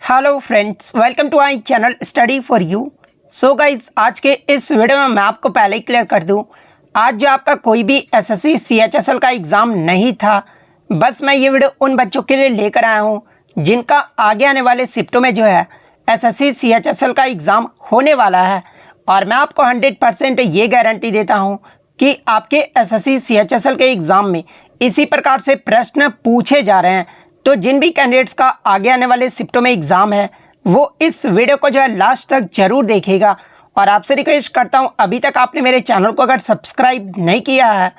Hello friends, welcome to my channel study for you. So guys, आज के इस video में मैं आपको पहले ही क्लियर कर दूं, आज जो आपका कोई भी एसएससी सीएचएसएल का एग्ज़ाम नहीं था। बस मैं ये वीडियो उन बच्चों के लिए लेकर आया हूं जिनका आगे आने वाले शिफ्टों में जो है एसएससी सीएचएसएल का एग्ज़ाम होने वाला है। और मैं आपको 100% ये गारंटी देता हूँ कि आपके एसएससी सीएचएसएल के एग्ज़ाम में इसी प्रकार से प्रश्न पूछे जा रहे हैं। तो जिन भी कैंडिडेट्स का आगे आने वाले शिफ्टों में एग्ज़ाम है वो इस वीडियो को जो है लास्ट तक जरूर देखेगा। और आपसे रिक्वेस्ट करता हूं, अभी तक आपने मेरे चैनल को अगर सब्सक्राइब नहीं किया है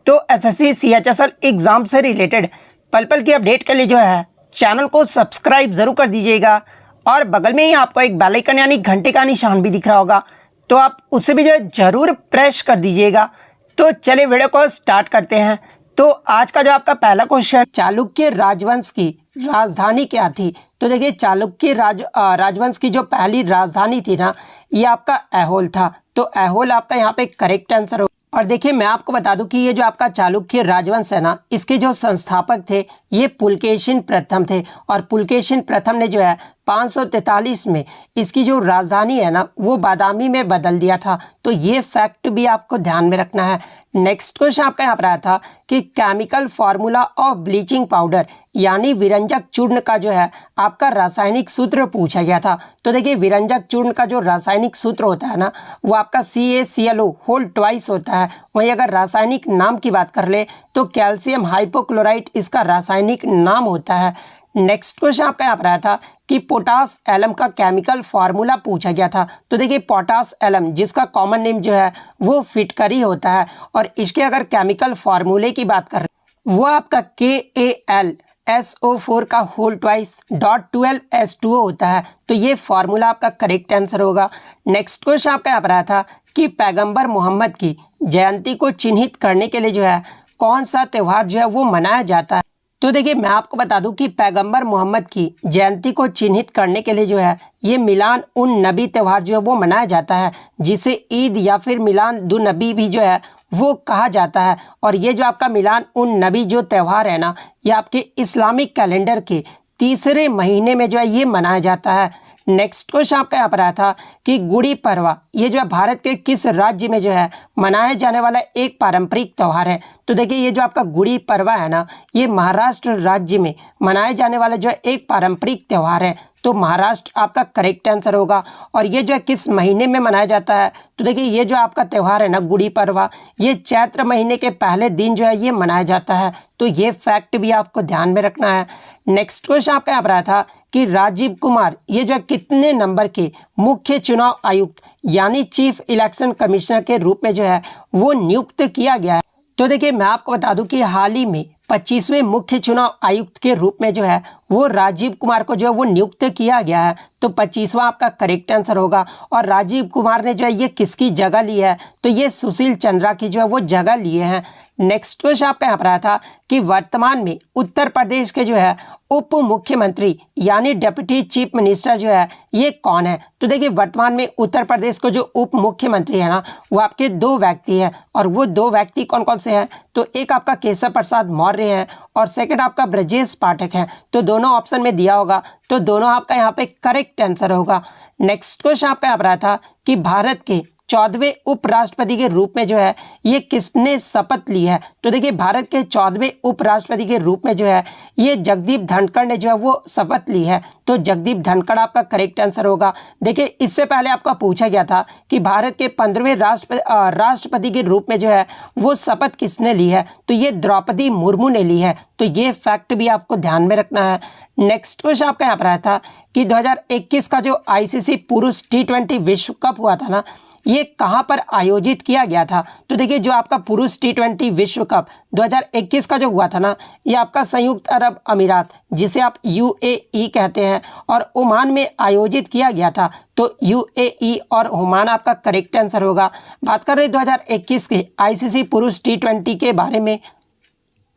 तो एसएससी सीएचएसएल एग्ज़ाम से रिलेटेड पल पल की अपडेट के लिए जो है चैनल को सब्सक्राइब ज़रूर कर दीजिएगा। और बगल में ही आपको एक बेल आइकन यानी घंटे का निशान भी दिख रहा होगा, तो आप उसे भी जो है ज़रूर प्रेस कर दीजिएगा। तो चलिए वीडियो को स्टार्ट करते हैं। तो आज का जो आपका पहला क्वेश्चन, चालुक्य राजवंश की राजधानी क्या थी? तो देखिए, चालुक्य राजवंश की जो पहली राजधानी थी ना, ये आपका ऐहोल था। तो ऐहोल आपका यहाँ पे करेक्ट आंसर हो। और देखिए, मैं आपको बता दूं कि ये जो आपका चालुक्य राजवंश है ना, इसके जो संस्थापक थे ये पुलकेशिन प्रथम थे। और पुलकेशिन प्रथम ने जो है 543 में इसकी जो राजधानी है ना वो बादामी में बदल दिया था। तो ये फैक्ट भी आपको ध्यान में रखना है। नेक्स्ट क्वेश्चन आपका यहाँ पर आया था कि chemical formula of bleaching powder यानी विरंजक चूर्ण का जो है आपका रासायनिक सूत्र पूछा गया था। तो देखिए, विरंजक चूर्ण का जो रासायनिक सूत्र होता है ना वो आपका CaClO होल ट्वाइस होता है। वहीं अगर रासायनिक नाम की बात कर ले तो कैल्शियम हाइपोक्लोराइट इसका रासायनिक नाम होता है। नेक्स्ट क्वेश्चन आपका यहाँ पर आया था कि पोटास एलम का केमिकल फार्मूला पूछा गया था। तो देखिए, पोटास एलम जिसका कॉमन नेम जो है वो फिटकरी होता है। और इसके अगर केमिकल फार्मूले की बात कर वो आपका KAlSO4 का होल ट्वाइस .12H2O होता है। तो ये फार्मूला आपका करेक्ट आंसर होगा। नेक्स्ट क्वेश्चन आपका यहाँ पर आया था कि पैगंबर मोहम्मद की जयंती को चिन्हित करने के लिए जो है कौन सा त्यौहार जो है वो मनाया जाता है? तो देखिए, मैं आपको बता दूं कि पैगंबर मोहम्मद की जयंती को चिन्हित करने के लिए जो है ये मिलान उन नबी त्यौहार जो है वो मनाया जाता है, जिसे ईद या फिर मिलान दु नबी भी जो है वो कहा जाता है। और ये जो आपका मिलान उन नबी जो त्यौहार है ना, ये आपके इस्लामिक कैलेंडर के तीसरे महीने में जो है ये मनाया जाता है। नेक्स्ट क्वेश्चन आपका यहाँ पर आया था कि गुड़ी पड़वा ये जो है भारत के किस राज्य में जो है मनाए जाने वाला एक पारंपरिक त्यौहार है? तो देखिए, ये जो आपका गुड़ी पड़वा है ना ये महाराष्ट्र राज्य में मनाए जाने वाला जो है एक पारंपरिक त्यौहार है। तो महाराष्ट्र आपका करेक्ट आंसर होगा। और ये जो है किस महीने में मनाया जाता है? तो देखिए, ये जो आपका त्यौहार है ना गुड़ी पड़वा, ये चैत्र महीने के पहले दिन जो है ये मनाया जाता है। तो ये फैक्ट भी आपको ध्यान में रखना है। नेक्स्ट क्वेश्चन आपका यहाँ पर आया था कि राजीव कुमार ये जो है कितने नंबर के मुख्य चुनाव आयुक्त यानी चीफ इलेक्शन कमिश्नर के रूप में जो है वो नियुक्त किया गया है? तो देखिए, मैं आपको बता दूं कि हाल ही में 25वें मुख्य चुनाव आयुक्त के रूप में जो है वो राजीव कुमार को जो है वो नियुक्त किया गया है। तो 25वां आपका करेक्ट आंसर होगा। और राजीव कुमार ने जो है ये किसकी जगह ली है? तो ये सुशील चंद्रा की जो है वो जगह लिए हैं। नेक्स्ट क्वेश्चन आपका यहाँ पर आया था कि वर्तमान में उत्तर प्रदेश के जो है उप मुख्यमंत्री यानी डिप्टी चीफ मिनिस्टर जो है ये कौन है? तो देखिए, वर्तमान में उत्तर प्रदेश को जो उप मुख्यमंत्री है ना वो आपके दो व्यक्ति हैं। और वो दो व्यक्ति कौन कौन से हैं? तो एक आपका केशव प्रसाद मौर्य है और सेकंड आपका ब्रजेश पाठक है। तो दोनों ऑप्शन में दिया होगा, तो दोनों आपका यहाँ पे करेक्ट आंसर होगा। नेक्स्ट क्वेश्चन आपका यहाँ पर आया था कि भारत के 14वें उपराष्ट्रपति के रूप में जो है ये किसने शपथ ली है? तो देखिए, भारत के 14वें उपराष्ट्रपति के रूप में जो है ये जगदीप धनखड़ ने जो है वो शपथ ली है। तो जगदीप धनखड़ आपका करेक्ट आंसर होगा। देखिए, इससे पहले आपका पूछा गया था कि भारत के 15वें राष्ट्रपति के रूप में जो है वो शपथ किसने ली है? तो ये द्रौपदी मुर्मू ने ली है। तो ये फैक्ट भी आपको ध्यान में रखना है। नेक्स्ट क्वेश्चन आपका यहाँ पर आया था कि 2021 का जो ICC पुरुष T20 विश्व कप हुआ था ना ये कहाँ पर आयोजित किया गया था? तो देखिए, जो आपका पुरुष T20 विश्व कप 2021 का जो हुआ था ना ये आपका संयुक्त अरब अमीरात जिसे आप UAE कहते हैं और ओमान में आयोजित किया गया था। तो UAE और ओमान आपका करेक्ट आंसर होगा। बात कर रहे 2021 के ICC पुरुष T20 के बारे में।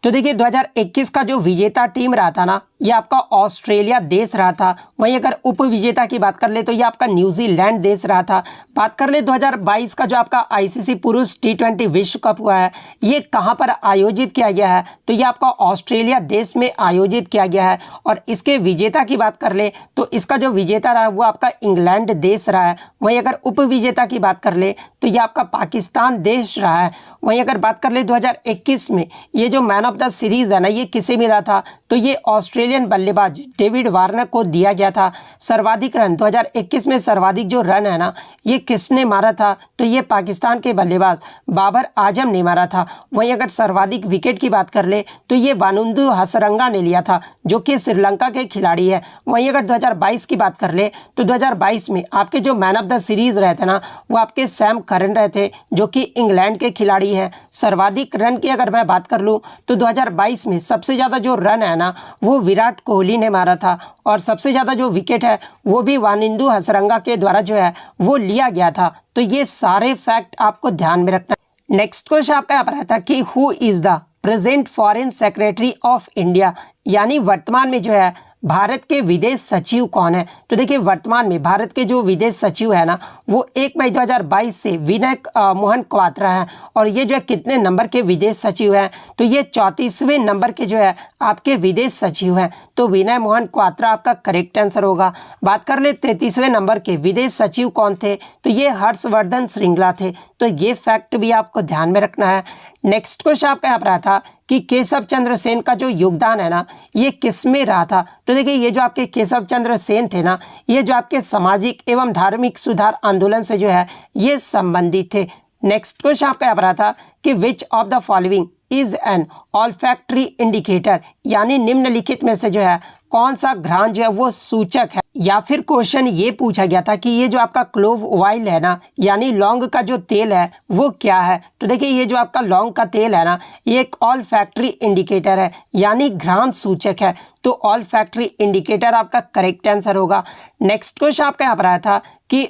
तो देखिए 2021 का जो विजेता टीम रहा था ना, ये आपका ऑस्ट्रेलिया देश रहा था। वहीं अगर उप विजेता की बात कर ले तो ये आपका न्यूजीलैंड देश रहा था। बात कर ले 2022 का जो आपका आईसीसी पुरुष T20 विश्व कप हुआ है, ये कहाँ पर आयोजित किया गया है, तो ये आपका ऑस्ट्रेलिया देश में आयोजित किया गया है। और इसके विजेता की बात कर ले तो इसका जो विजेता रहा है वो आपका इंग्लैंड देश रहा है। वहीं अगर उप विजेता की बात कर ले तो ये आपका पाकिस्तान देश रहा है। वहीं अगर बात कर ले 2021 में ये जो मैन ऑफ द सीरीज़ है ना, ये किसे मिला था, तो ये ऑस्ट्रेलियन बल्लेबाज डेविड वार्नर को दिया गया था। सर्वाधिक रन 2021 में सर्वाधिक जो रन है ना, ये किसने मारा था, तो ये पाकिस्तान के बल्लेबाज बाबर आजम ने मारा था। वहीं अगर सर्वाधिक विकेट की बात कर ले तो ये वानुंदु हसरंगा ने लिया था, जो कि श्रीलंका के खिलाड़ी है। वहीं अगर 2022 की बात कर ले तो 2022 में आपके जो मैन ऑफ द सीरीज़ रहे थे ना, वो आपके सैम करन रहे थे, जो कि इंग्लैंड के खिलाड़ी है। सर्वाधिक रन की अगर मैं बात कर लूँ तो 2022 में सबसे ज़्यादा जो रन है ना, वो विराट कोहली ने मारा था। और सबसे ज़्यादा जो विकेट है वो भी वानिंदु हसरंगा के द्वारा जो है वो लिया गया था। तो ये सारे फैक्ट आपको ध्यान में रखना। नेक्स्ट क्वेश्चन आपका यहाँ पर आता है कि who is the present foreign secretary of India, यानी वर्तमान में जो है भारत के विदेश सचिव कौन है। तो देखिए वर्तमान में भारत के जो विदेश सचिव है ना, वो 1 मई 2022 से विनय मोहन क्वात्रा है। और ये जो है कितने नंबर के विदेश सचिव हैं, तो ये 34वें नंबर के जो है आपके विदेश सचिव हैं। तो विनय मोहन क्वात्रा आपका करेक्ट आंसर होगा। बात कर ले 33वें नंबर के विदेश सचिव कौन थे, तो ये हर्षवर्धन श्रृंगला थे। तो ये फैक्ट भी आपको ध्यान में रखना है। नेक्स्ट क्वेश्चन आपका यहाँ पर रहा था कि केशव चंद्र सेन का जो योगदान है ना, ये किस में रहा था। तो देखिए ये जो आपके केशव चंद्र सेन थे ना, ये जो आपके सामाजिक एवं धार्मिक सुधार आंदोलन से जो है ये संबंधित थे। नेक्स्ट क्वेश्चन आपका यहाँ पर रहा था कि विच of the following is an olfactory indicator, यानी निम्नलिखित में से जो है कौन सा घ्राण जो है वो सूचक है। या फिर क्वेश्चन ये पूछा गया था कि ये जो आपका क्लोव ऑयल है ना, यानी लौंग का जो तेल है वो क्या है। तो देखिए ये जो आपका लौंग का तेल है ना, ये एक ऑल्फैक्टरी इंडिकेटर है, यानी घ्राण सूचक है। तो ऑल्फैक्टरी इंडिकेटर आपका करेक्ट आंसर होगा। नेक्स्ट क्वेश्चन आपका यहाँ पर आया था कि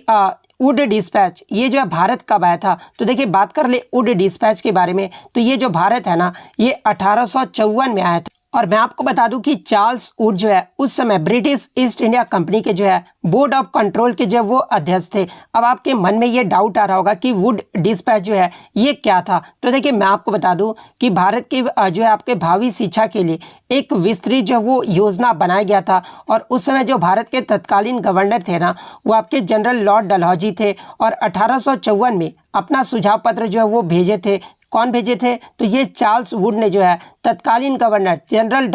वुड डिस्पैच ये जो है भारत कब आया था। तो देखिए बात कर ले वुड डिस्पैच के बारे में, तो ये जो भारत है ना, ये 1854 में आया था। और मैं आपको बता दूं कि चार्ल्स वुड जो है उस समय ब्रिटिश ईस्ट इंडिया कंपनी के जो है बोर्ड ऑफ कंट्रोल के जो वो अध्यक्ष थे। अब आपके मन में ये डाउट आ रहा होगा कि वुड डिस्पैच जो है ये क्या था। तो देखिए मैं आपको बता दूं कि भारत के जो है आपके भावी शिक्षा के लिए एक विस्तृत जो वो योजना बनाया गया था। और उस समय जो भारत के तत्कालीन गवर्नर थे ना, वो आपके जनरल लॉर्ड डलहौजी थे। और 1854 में अपना सुझाव पत्र जो है वो भेजे थे। कौन भेजे थे, तो ये चार्ल्स वुड ने जो है तत्कालीन गवर्नर जनरल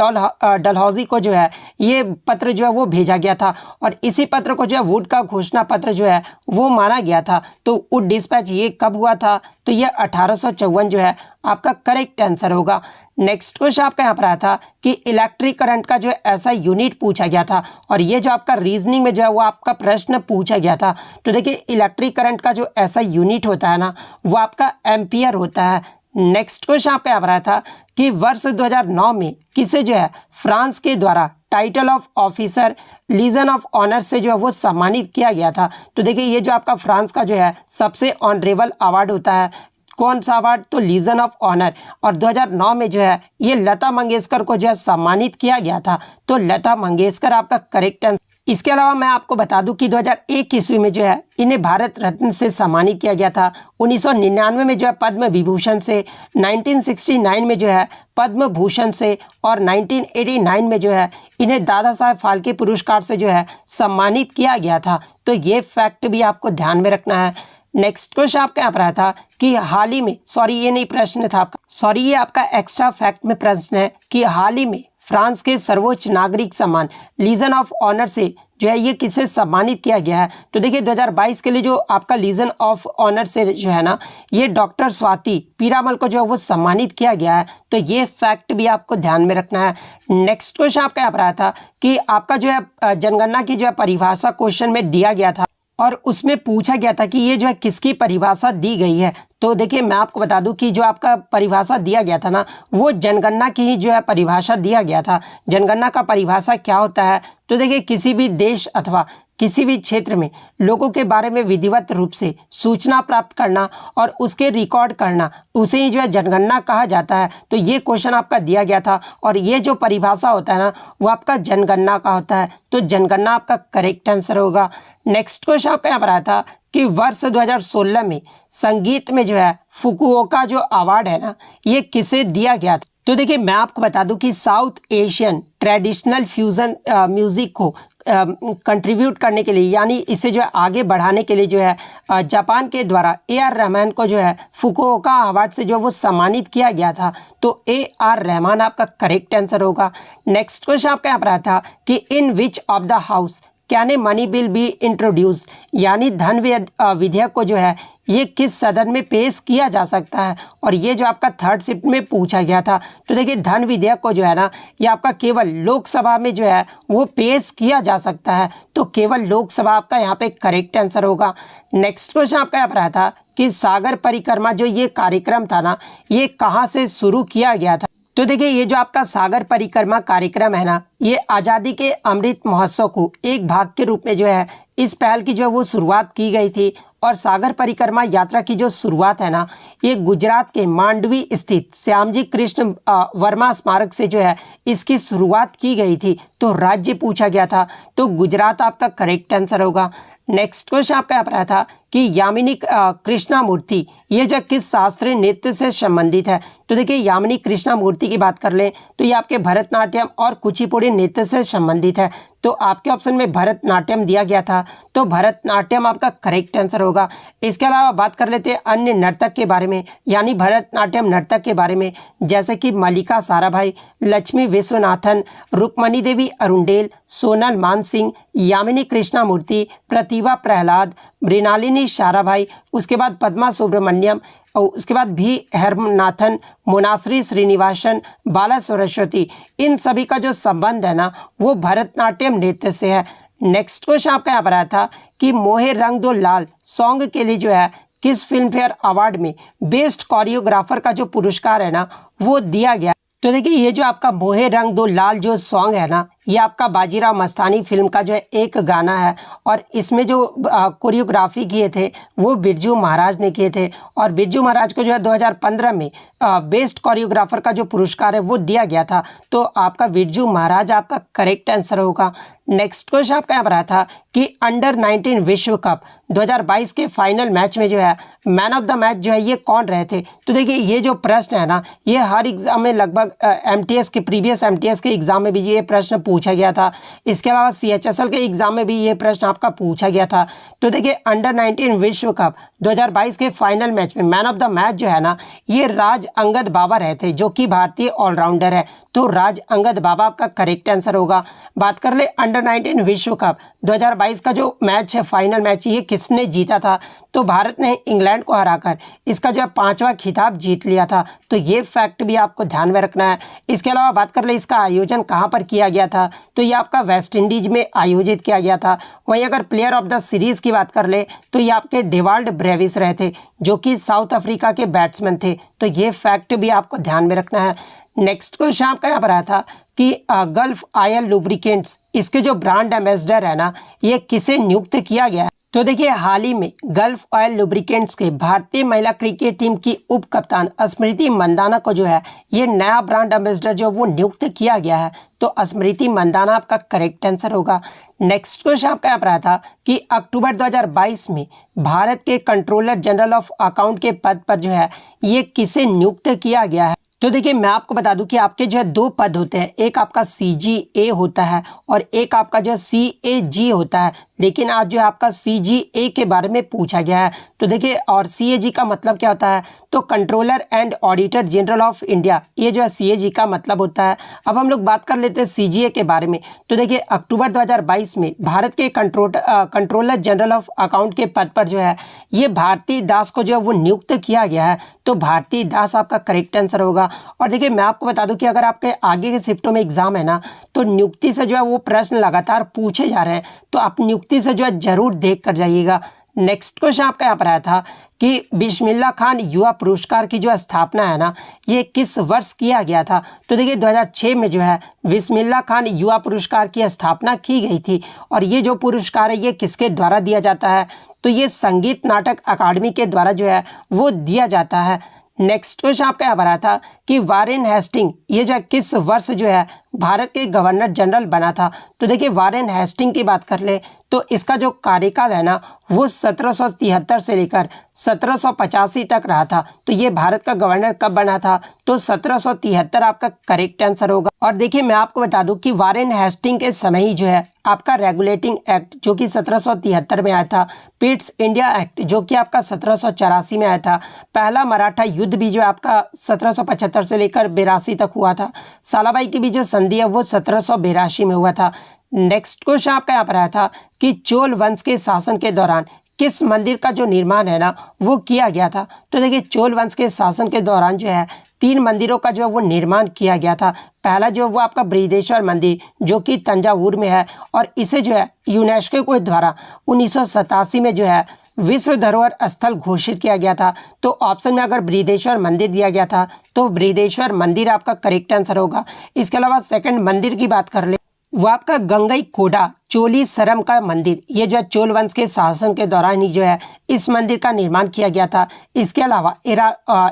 डलहौजी को जो है ये पत्र जो है वो भेजा गया था। और इसी पत्र को जो है वुड का घोषणा पत्र जो है वो माना गया था। तो वुड डिस्पैच ये कब हुआ था, तो ये 1854 जो है आपका करेक्ट आंसर होगा। नेक्स्ट क्वेश्चन आपका यहाँ पर आया था कि इलेक्ट्रिक करंट का जो है ऐसा यूनिट पूछा गया था। और ये जो आपका रीजनिंग में जो है वो आपका प्रश्न पूछा गया था। तो देखिए इलेक्ट्रिक करंट का जो ऐसा यूनिट होता है ना, वो आपका एम्पियर होता है। नेक्स्ट क्वेश्चन आपका यहाँ पर आया था कि वर्ष 2009 में किसे जो है फ्रांस के द्वारा title of officer legion of honour से जो है वो सम्मानित किया गया था। तो देखिए ये जो आपका फ्रांस का जो है सबसे ऑनरेबल अवार्ड होता है। कौन सा अवार्ड, तो लीजन ऑफ ऑनर। और 2009 में जो है ये लता मंगेशकर को जो है सम्मानित किया गया था। तो लता मंगेशकर आपका करेक्ट आंसर। इसके अलावा मैं आपको बता दूं कि 2001 ईस्वी में जो है इन्हें भारत रत्न से सम्मानित किया गया था। 1999 में जो है पद्म विभूषण से, 1969 में जो है पद्म भूषण से, और 1989 में जो है इन्हें दादा साहेब फाल्के पुरस्कार से जो है सम्मानित किया गया था। तो ये फैक्ट भी आपको ध्यान में रखना है। नेक्स्ट क्वेश्चन आपका यहाँ पर आया था कि हाल ही में, सॉरी ये नहीं प्रश्न था आपका, सॉरी ये आपका एक्स्ट्रा फैक्ट में प्रश्न है कि हाल ही में फ्रांस के सर्वोच्च नागरिक सम्मान लीजन ऑफ ऑनर से जो है ये किसे सम्मानित किया गया है। तो देखिए 2022 के लिए जो आपका लीजन ऑफ ऑनर से जो है ना, ये डॉक्टर स्वाति पीरामल को जो है वो सम्मानित किया गया है। तो ये फैक्ट भी आपको ध्यान में रखना है। नेक्स्ट क्वेश्चन आपका यहाँ पर आया था कि आपका जो है जनगणना की जो है परिभाषा क्वेश्चन में दिया गया था। और उसमें पूछा गया था कि ये जो है किसकी परिभाषा दी गई है। तो देखिए मैं आपको बता दूं कि जो आपका परिभाषा दिया गया था ना, वो जनगणना की ही जो है परिभाषा दिया गया था। जनगणना का परिभाषा क्या होता है, तो देखिए किसी भी देश अथवा किसी भी क्षेत्र में लोगों के बारे में विधिवत रूप से सूचना प्राप्त करना और उसके रिकॉर्ड करना, उसे ही जो है जनगणना कहा जाता है। तो ये क्वेश्चन आपका दिया गया था और ये जो परिभाषा होता है ना वो आपका जनगणना का होता है। तो जनगणना आपका करेक्ट आंसर होगा। नेक्स्ट क्वेश्चन आपका यहाँ पर आया था कि वर्ष 2016 में संगीत में जो है फुकुओका जो अवार्ड है ना ये किसे दिया गया था। तो देखिए मैं आपको बता दूं कि south Asian traditional fusion music को कंट्रीब्यूट करने के लिए, यानी इसे जो है आगे बढ़ाने के लिए जो है जापान के द्वारा AR रहमान को जो है फुकुओका अवार्ड से जो वो सम्मानित किया गया था। तो AR रहमान आपका करेक्ट आंसर होगा। नेक्स्ट क्वेश्चन आपका यहाँ पर आया था कि in which of the house can a money bill be introduce, यानी धन विधेयक को जो है ये किस सदन में पेश किया जा सकता है। और ये जो आपका थर्ड शिफ्ट में पूछा गया था। तो देखिए धन विधेयक को जो है ना ये आपका केवल लोकसभा में जो है वो पेश किया जा सकता है। तो केवल लोकसभा आपका यहाँ पे करेक्ट आंसर होगा। नेक्स्ट क्वेश्चन आपका यहाँ पर आया था कि सागर परिक्रमा जो ये कार्यक्रम था ना ये कहाँ से शुरू किया गया था। तो देखिए ये जो आपका सागर परिक्रमा कार्यक्रम है ना ये आज़ादी के अमृत महोत्सव को एक भाग के रूप में जो है इस पहल की जो है वो शुरुआत की गई थी। और सागर परिक्रमा यात्रा की जो शुरुआत है ना ये गुजरात के मांडवी स्थित श्यामजी कृष्ण वर्मा स्मारक से जो है इसकी शुरुआत की गई थी। तो राज्य पूछा गया था तो गुजरात आपका करेक्ट आंसर होगा। नेक्स्ट क्वेश्चन आपका यहाँ पर आया था कि यामिनी कृष्णामूर्ति ये जो किस शास्त्रीय नृत्य से संबंधित है। तो देखिए यामिनी कृष्णामूर्ति की बात कर लें तो ये आपके भरतनाट्यम और कुचिपुड़ी नृत्य से संबंधित है। तो आपके ऑप्शन में भरतनाट्यम दिया गया था तो भरतनाट्यम आपका करेक्ट आंसर होगा। इसके अलावा बात कर लेते हैं अन्य नर्तक के बारे में, यानी भरतनाट्यम नर्तक के बारे में, जैसे कि मल्लिका साराभाई, लक्ष्मी विश्वनाथन, रुक्मणी देवी अरुंडेल, सोनल मानसिंह, यामिनी कृष्णामूर्ति, प्रतिभा प्रहलाद, मृणालिनी साराभाई, उसके बाद पद्मा सुब्रमण्यम और उसके बाद भी हेमनाथन, मोनाश्री श्रीनिवासन, बाला सरस्वती, इन सभी का जो संबंध है ना वो भरतनाट्यम नृत्य से है। नेक्स्ट क्वेश्चन आपका यहाँ पर आया था कि मोहे रंग दो लाल सॉन्ग के लिए जो है किस फिल्म फेयर अवार्ड में बेस्ट कोरियोग्राफर का जो पुरस्कार है ना वो दिया गया। तो देखिए ये जो आपका मोहे रंग दो लाल जो सॉन्ग है ना ये आपका बाजीराव मस्तानी फिल्म का जो है एक गाना है और इसमें जो कोरियोग्राफी किए थे वो बिरजू महाराज ने किए थे। और बिरजू महाराज को जो है 2015 में बेस्ट कोरियोग्राफर का जो पुरस्कार है वो दिया गया था। तो आपका बिरजू महाराज आपका करेक्ट आंसर होगा। नेक्स्ट क्वेश्चन आपका यहाँ पर आया था कि अंडर 19 विश्व कप 2022 के फाइनल मैच में जो है मैन ऑफ द मैच जो है ये कौन रहे थे। तो देखिए ये जो प्रश्न है ना ये हर एग्जाम में लगभग MTS के प्रीवियस MTS के एग्जाम में भी ये प्रश्न पूछा गया था। इसके अलावा CHSL के एग्जाम में भी ये प्रश्न आपका पूछा गया था। तो देखिए अंडर 19 विश्व कप 2022 के फाइनल मैच में मैन ऑफ द मैच जो है ना ये राज अंगद बाबा रहे थे जो कि भारतीय ऑलराउंडर है। तो राज अंगद बाबा आपका करेक्ट आंसर होगा। बात कर ले अंडर 19 विश्व कप 2022 का जो मैच है फाइनल मैच ये किसने जीता था। तो भारत ने इंग्लैंड को हराकर इसका जो है 5वां खिताब जीत लिया था। तो ये फैक्ट भी आपको ध्यान में रखना है। इसके अलावा बात कर ले इसका आयोजन कहाँ पर किया गया था। तो ये आपका वेस्ट इंडीज में आयोजित किया गया था। वहीं अगर प्लेयर ऑफ द सीरीज़ की बात कर ले तो ये आपके डेवाल्ड ब्रेविस रहे थे जो कि साउथ अफ्रीका के बैट्समैन थे। तो ये फैक्ट भी आपको ध्यान में रखना है। नेक्स्ट क्वेश्चन आपका यहाँ पर आया था कि गल्फ ऑयल लुब्रिकेंट्स इसके जो ब्रांड एम्बेसडर है ना ये किसे नियुक्त किया गया है। तो देखिए हाल ही में गल्फ ऑयल लुब्रिकेंट्स के भारतीय महिला क्रिकेट टीम की उप कप्तान स्मृति मंदाना को जो है ये नया ब्रांड एम्बेसडर जो वो नियुक्त किया गया है। तो स्मृति मंदाना आपका करेक्ट आंसर होगा। नेक्स्ट क्वेश्चन आपका यहाँ पर आया था कि अक्टूबर 2022 में भारत के कंट्रोलर जनरल ऑफ अकाउंट के पद पर जो है ये किसे नियुक्त किया गया है। तो देखिए मैं आपको बता दूं कि आपके जो है 2 पद होते हैं, एक आपका CGA होता है और एक आपका जो है CAG होता है। लेकिन आज जो है आपका CGA के बारे में पूछा गया है। तो देखिए और CAG का मतलब क्या होता है। तो controller and auditor general of India ये जो है CAG का मतलब होता है। अब हम लोग बात कर लेते हैं CGA के बारे में। तो देखिए अक्टूबर 2022 में भारत के कंट्रोलर जनरल ऑफ अकाउंट के पद पर जो है ये भारती दास को जो है वो नियुक्त किया गया है। तो भारती दास आपका करेक्ट आंसर होगा। और देखिए मैं आपको बता दूं कि अगर आपके आगे के शिफ्टों में एग्जाम है ना तो नियुक्ति से जो है वो प्रश्न लगातार पूछे जा रहे हैं। तो आप नियुक्ति से जो है जरूर देख कर जाइएगा। नेक्स्ट क्वेश्चन आपका यहाँ पर आया था कि बिस्मिल्लाह खान युवा पुरस्कार की जो स्थापना है ना, ये किस वर्ष किया गया था। तो देखिए 2006 में जो है बिस्मिल्लाह खान युवा पुरस्कार की स्थापना की गई थी। और ये जो पुरस्कार है ये किसके द्वारा दिया जाता है, तो ये संगीत नाटक अकादमी के द्वारा जो है वो दिया जाता है। नेक्स्ट क्वेश्चन आपका यहाँ पर आया था कि वारेन हेस्टिंग ये जो है किस वर्ष जो है भारत के गवर्नर जनरल बना था। तो देखिए वारेन हेस्टिंग की बात कर ले तो इसका जो कार्यकाल है ना वो 1773 से लेकर 1785 तक रहा था। तो ये भारत का गवर्नर कब बना था, तो 1773 आपका करेक्ट आंसर होगा। और देखिए मैं आपको बता दूं कि वारेन हेस्टिंग के समय ही जो है आपका रेगुलेटिंग एक्ट जो कि 1773 में आया था, पिट्स इंडिया एक्ट जो कि आपका 1784 में आया था, पहला मराठा युद्ध भी जो आपका 1775 से लेकर 82 तक हुआ था, सालाबाई की भी जो संधि है वो 1782 में हुआ था। नेक्स्ट क्वेश्चन आपका यहाँ पर आया था कि चोल वंश के शासन के दौरान किस मंदिर का जो निर्माण है ना वो किया गया था। तो देखिए चोल वंश के शासन के दौरान जो है 3 मंदिरों का जो है वो निर्माण किया गया था। पहला जो वो आपका बृहदेश्वर मंदिर जो कि तंजावुर में है और इसे जो है यूनेस्को के द्वारा 1987 में जो है विश्व धरोहर स्थल घोषित किया गया था। तो ऑप्शन में अगर बृहदेश्वर मंदिर दिया गया था तो बृहदेश्वर मंदिर आपका करेक्ट आंसर होगा। इसके अलावा सेकंड मंदिर की बात कर ले वो आपका गंगई कोडा चोली सरम का मंदिर, ये जो है चोल वंश के शासन के दौरान ही जो है इस मंदिर का निर्माण किया गया था। इसके अलावा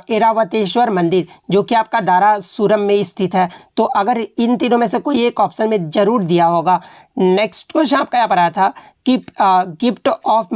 एरावतेश्वर मंदिर जो कि आपका दारासुरम में स्थित है। तो अगर इन तीनों में से कोई एक ऑप्शन में जरूर दिया होगा। नेक्स्ट क्वेश्चन आपका यहाँ पर आया था कि गिफ्ट ऑफ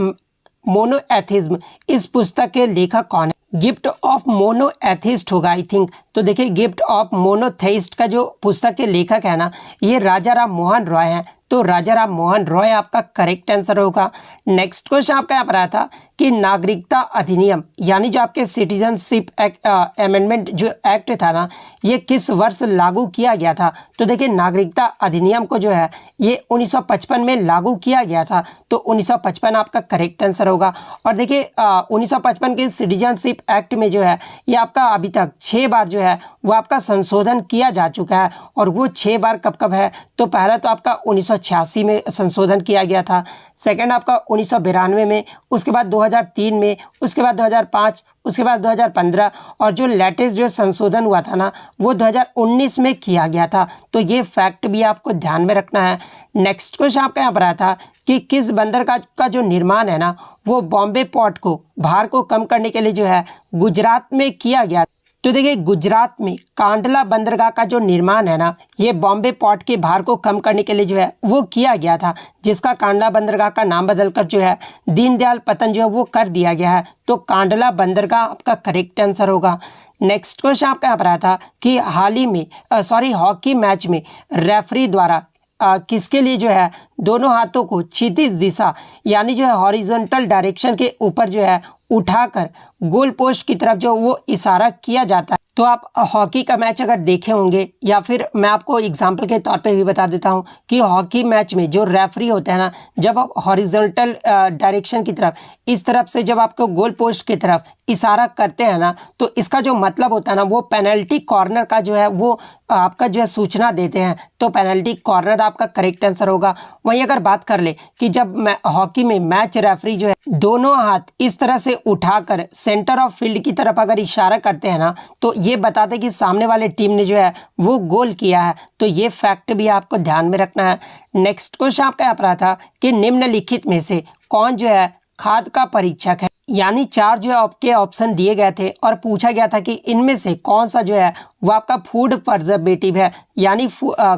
मोनोएथिज्म इस पुस्तक के लेखक कौन है। गिफ्ट ऑफ मोनोएथिस्ट होगा आई थिंक। तो देखिए गिफ्ट ऑफ मोनोथेइस्ट का जो पुस्तक के लेखक है ना ये राजा राम मोहन रॉय हैं। तो राजा राम मोहन रॉय आपका करेक्ट आंसर होगा। नेक्स्ट क्वेश्चन आपका यहाँ पर आया था कि नागरिकता अधिनियम यानी जो आपके सिटीजनशिप अमेंडमेंट जो एक्ट था ना ये किस वर्ष लागू किया गया था। तो देखिए नागरिकता अधिनियम को जो है ये 1955 में लागू किया गया था। तो 1955 आपका करेक्ट आंसर होगा। और देखिए 1955 के सिटीजनशिप एक्ट में जो है ये आपका अभी तक 6 बार जो है वो आपका संशोधन किया जा चुका है। और वो 6 बार कब कब है, तो पहला तो आपका 1986 में संशोधन किया गया था, सेकंड आपका 1992 में, उसके बाद 2003 में, उसके बाद 2005, उसके बाद 2015 और जो लेटेस्ट जो संशोधन हुआ था ना वो 2019 में किया गया था। तो ये फैक्ट भी आपको ध्यान में रखना है। नेक्स्ट क्वेश्चन आपका यहाँ पर आया था कि किस बंदर का जो निर्माण है ना वो बॉम्बे पोर्ट को भार को कम करने के लिए जो है गुजरात में किया गया। तो देखिए गुजरात में कांडला बंदरगाह का जो निर्माण है ना ये बॉम्बे पोर्ट के भार को कम करने के लिए जो है वो किया गया था, जिसका कांडला बंदरगाह का नाम बदलकर जो है दीनदयाल पतन जो है वो कर दिया गया है। तो कांडला बंदरगाह आपका करेक्ट आंसर होगा। नेक्स्ट क्वेश्चन आपका यहाँ पर आया था कि हाल ही में हॉकी मैच में रेफरी द्वारा किसके लिए जो है दोनों हाथों को क्षितिज दिशा यानी जो है हॉरिजॉन्टल डायरेक्शन के ऊपर जो है उठाकर गोल पोस्ट की तरफ जो वो इशारा किया जाता है। तो आप हॉकी का मैच अगर देखे होंगे या फिर मैं आपको एग्जांपल के तौर पे भी बता देता हूं कि हॉकी मैच में जो रेफरी होते हैं ना जब आप हॉरिजॉन्टल डायरेक्शन की तरफ इस तरफ से जब आपको गोल पोस्ट की तरफ इशारा करते हैं ना तो इसका जो मतलब होता है ना वो पेनल्टी कॉर्नर का जो है वो आपका जो है सूचना देते हैं। तो पेनल्टी कॉर्नर आपका करेक्ट आंसर होगा। वहीं अगर बात कर ले कि जब हॉकी में मैच रेफरी जो है दोनों हाथ इस तरह से उठाकर सेंटर ऑफ फील्ड की तरफ अगर इशारा करते हैं ना तो ये बताते कि सामने वाले टीम ने जो है वो गोल किया है। तो ये फैक्ट भी आपको ध्यान में रखना है। नेक्स्ट क्वेश्चन आपका यहाँ पर था कि निम्नलिखित में से कौन जो है खाद का परीक्षक है। यानी 4 जो है आपके ऑप्शन दिए गए थे और पूछा गया था कि इनमें से कौन सा जो है वो आपका फूड प्रिजर्वेटिव है यानी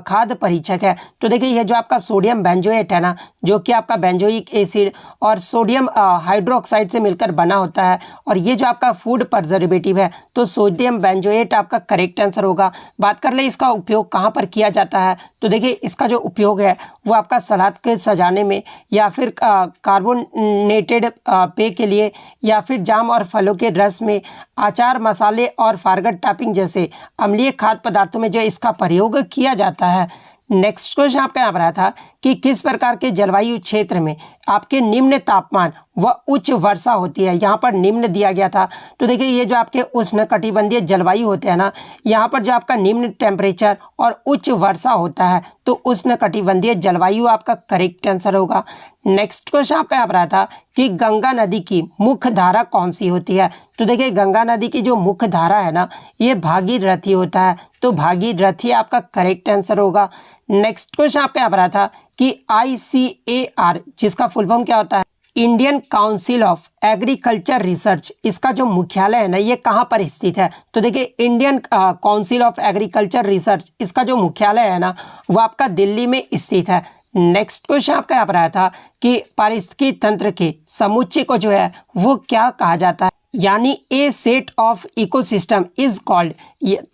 खाद्य परीक्षक है। तो देखिए ये जो आपका सोडियम बेंजोएट है ना जो कि आपका बेंजोइक एसिड और सोडियम हाइड्रोक्साइड से मिलकर बना होता है और ये जो आपका फूड प्रिजर्वेटिव है तो सोडियम बेंजोएट आपका करेक्ट आंसर होगा। बात कर ले इसका उपयोग कहाँ पर किया जाता है। तो देखिए इसका जो उपयोग है वो आपका सलाद के सजाने में या फिर कार्बोनेटेड पेय के लिए या फिर जाम और फलों के रस में, अचार, मसाले और फारगट टॉपिंग जैसे अम्लीय खाद्य पदार्थों में जो इसका प्रयोग किया जाता है। नेक्स्ट क्वेश्चन आपका यहाँ पर आया था कि कि किस प्रकार के जलवायु क्षेत्र में आपके निम्न तापमान व उच्च वर्षा होती है। यहाँ पर निम्न दिया गया था। तो देखिए ये जो आपके उष्णकटिबंधीय जलवायु होते हैं ना, यहाँ पर जो आपका निम्न टेम्परेचर और उच्च वर्षा होता है तो उष्णकटिबंधीय जलवायु आपका करेक्ट आंसर होगा। नेक्स्ट क्वेश्चन आपका यहाँ पर आया था कि गंगा नदी की मुख्य धारा कौन सी होती है। तो देखिए गंगा नदी की जो मुख्य धारा है ना, ये भागीरथी होता है। तो भागीरथी आपका करेक्ट आंसर होगा। नेक्स्ट क्वेश्चन आपका यहाँ पर आया था कि ICAR जिसका फुल फॉर्म क्या होता है, Indian council of agriculture research, इसका जो मुख्यालय है ना ये कहाँ पर स्थित है। तो देखिए Indian council of agriculture research, इसका जो मुख्यालय है ना वो आपका दिल्ली में स्थित है। नेक्स्ट क्वेश्चन आपका यहाँ पर आया था कि पारिस्थितिकी तंत्र के समुच्चय को जो है वो क्या कहा जाता है, यानी a set of ecosystem is called.